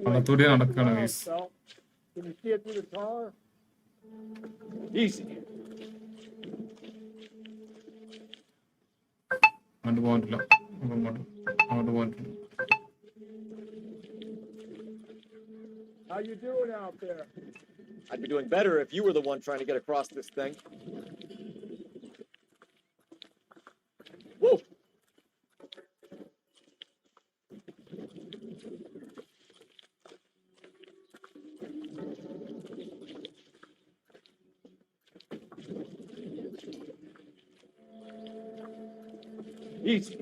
പണത്തൂടി നടക്കാണ് guys. Can you see it through the tar? Easy. അങ്ങോട്ട് പോകാൻ അങ്ങോട്ട് പോകാൻ. How you doing out there? I'd be doing better if you were the one trying to get across this thing. Woo! Easy.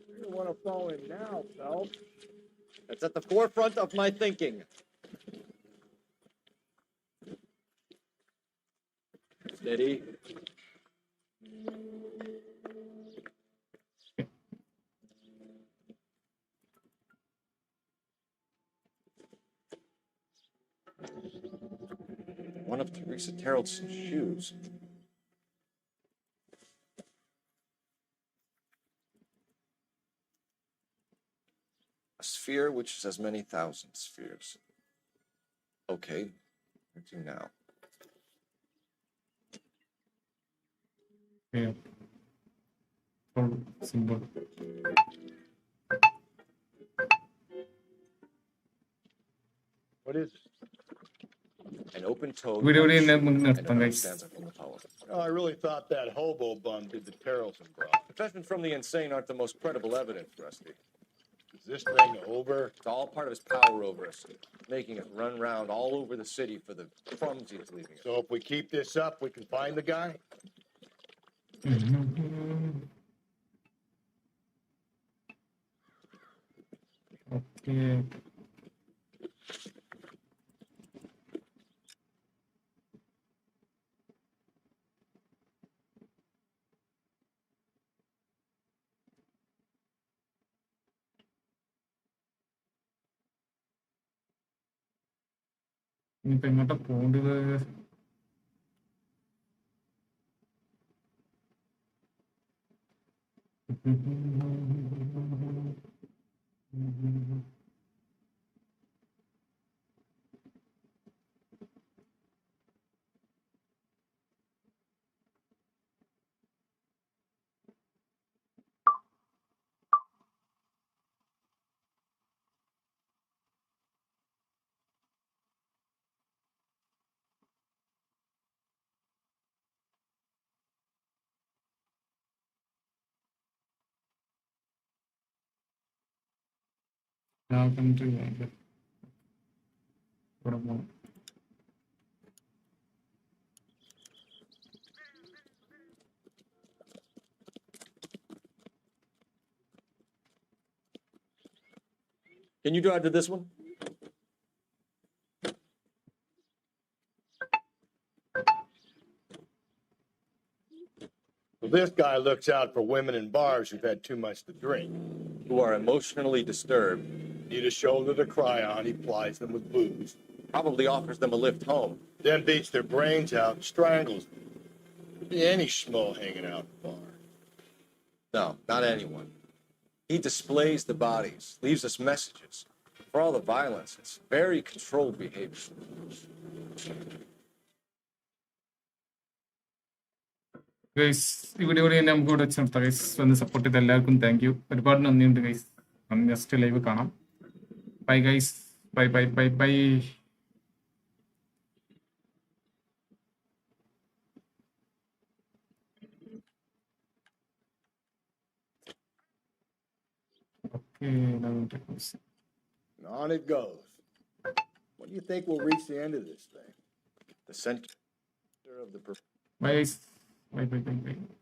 You don't want to fall in now, Phelps. That's at the forefront of my thinking. Steady. One of Teresa Terrellson's shoes. A sphere which is as many thousand spheres. Okay, where to now? Yeah. Symbol. What is it? An open-toed Video shoe in and the another guys. stanza from the poem. Oh, I really thought that hobo bum did the Terrelson, bro. Confessions from the insane aren't the most credible evidence, Rusty. Is this thing over? It's all part of his power over us, making us run around all over the city for the crumbs he's leaving us. So if we keep this up, we can find the guy? Okay. ഇനിയിപ്പോ എങ്ങോട്ടാ പോണ്ടത്? country ഇവിടെ പോകണം. Can you drive to this one? Well, this guy looks out for women in bars who've had too much to drink. Who are emotionally disturbed. Need a shoulder to cry on, he plies them with booze. Probably offers them a lift home. Then beats their brains out and strangles them. Could be any schmo hanging out in the bar. No, not anyone. He displays the bodies, leaves us messages. For all the violence, it's very controlled behavior. Guys ഈ video കൂടി തന്നെ നമുക്ക് ഇവിടെ വെച്ച് നിർത്താം guys. വന്ന് support ചെയ്ത എല്ലാവർക്കും താങ്ക് യു, ഒരുപാട് നന്ദിയുണ്ട് ഗൈസ്. നെക്സ്റ്റ് ലൈവ് കാണാം. Bye guys, bye bye bye bye. And on it goes. When do you think we'll reach the end of this thing? The center of the... Bye guys. Bye bye bye bye.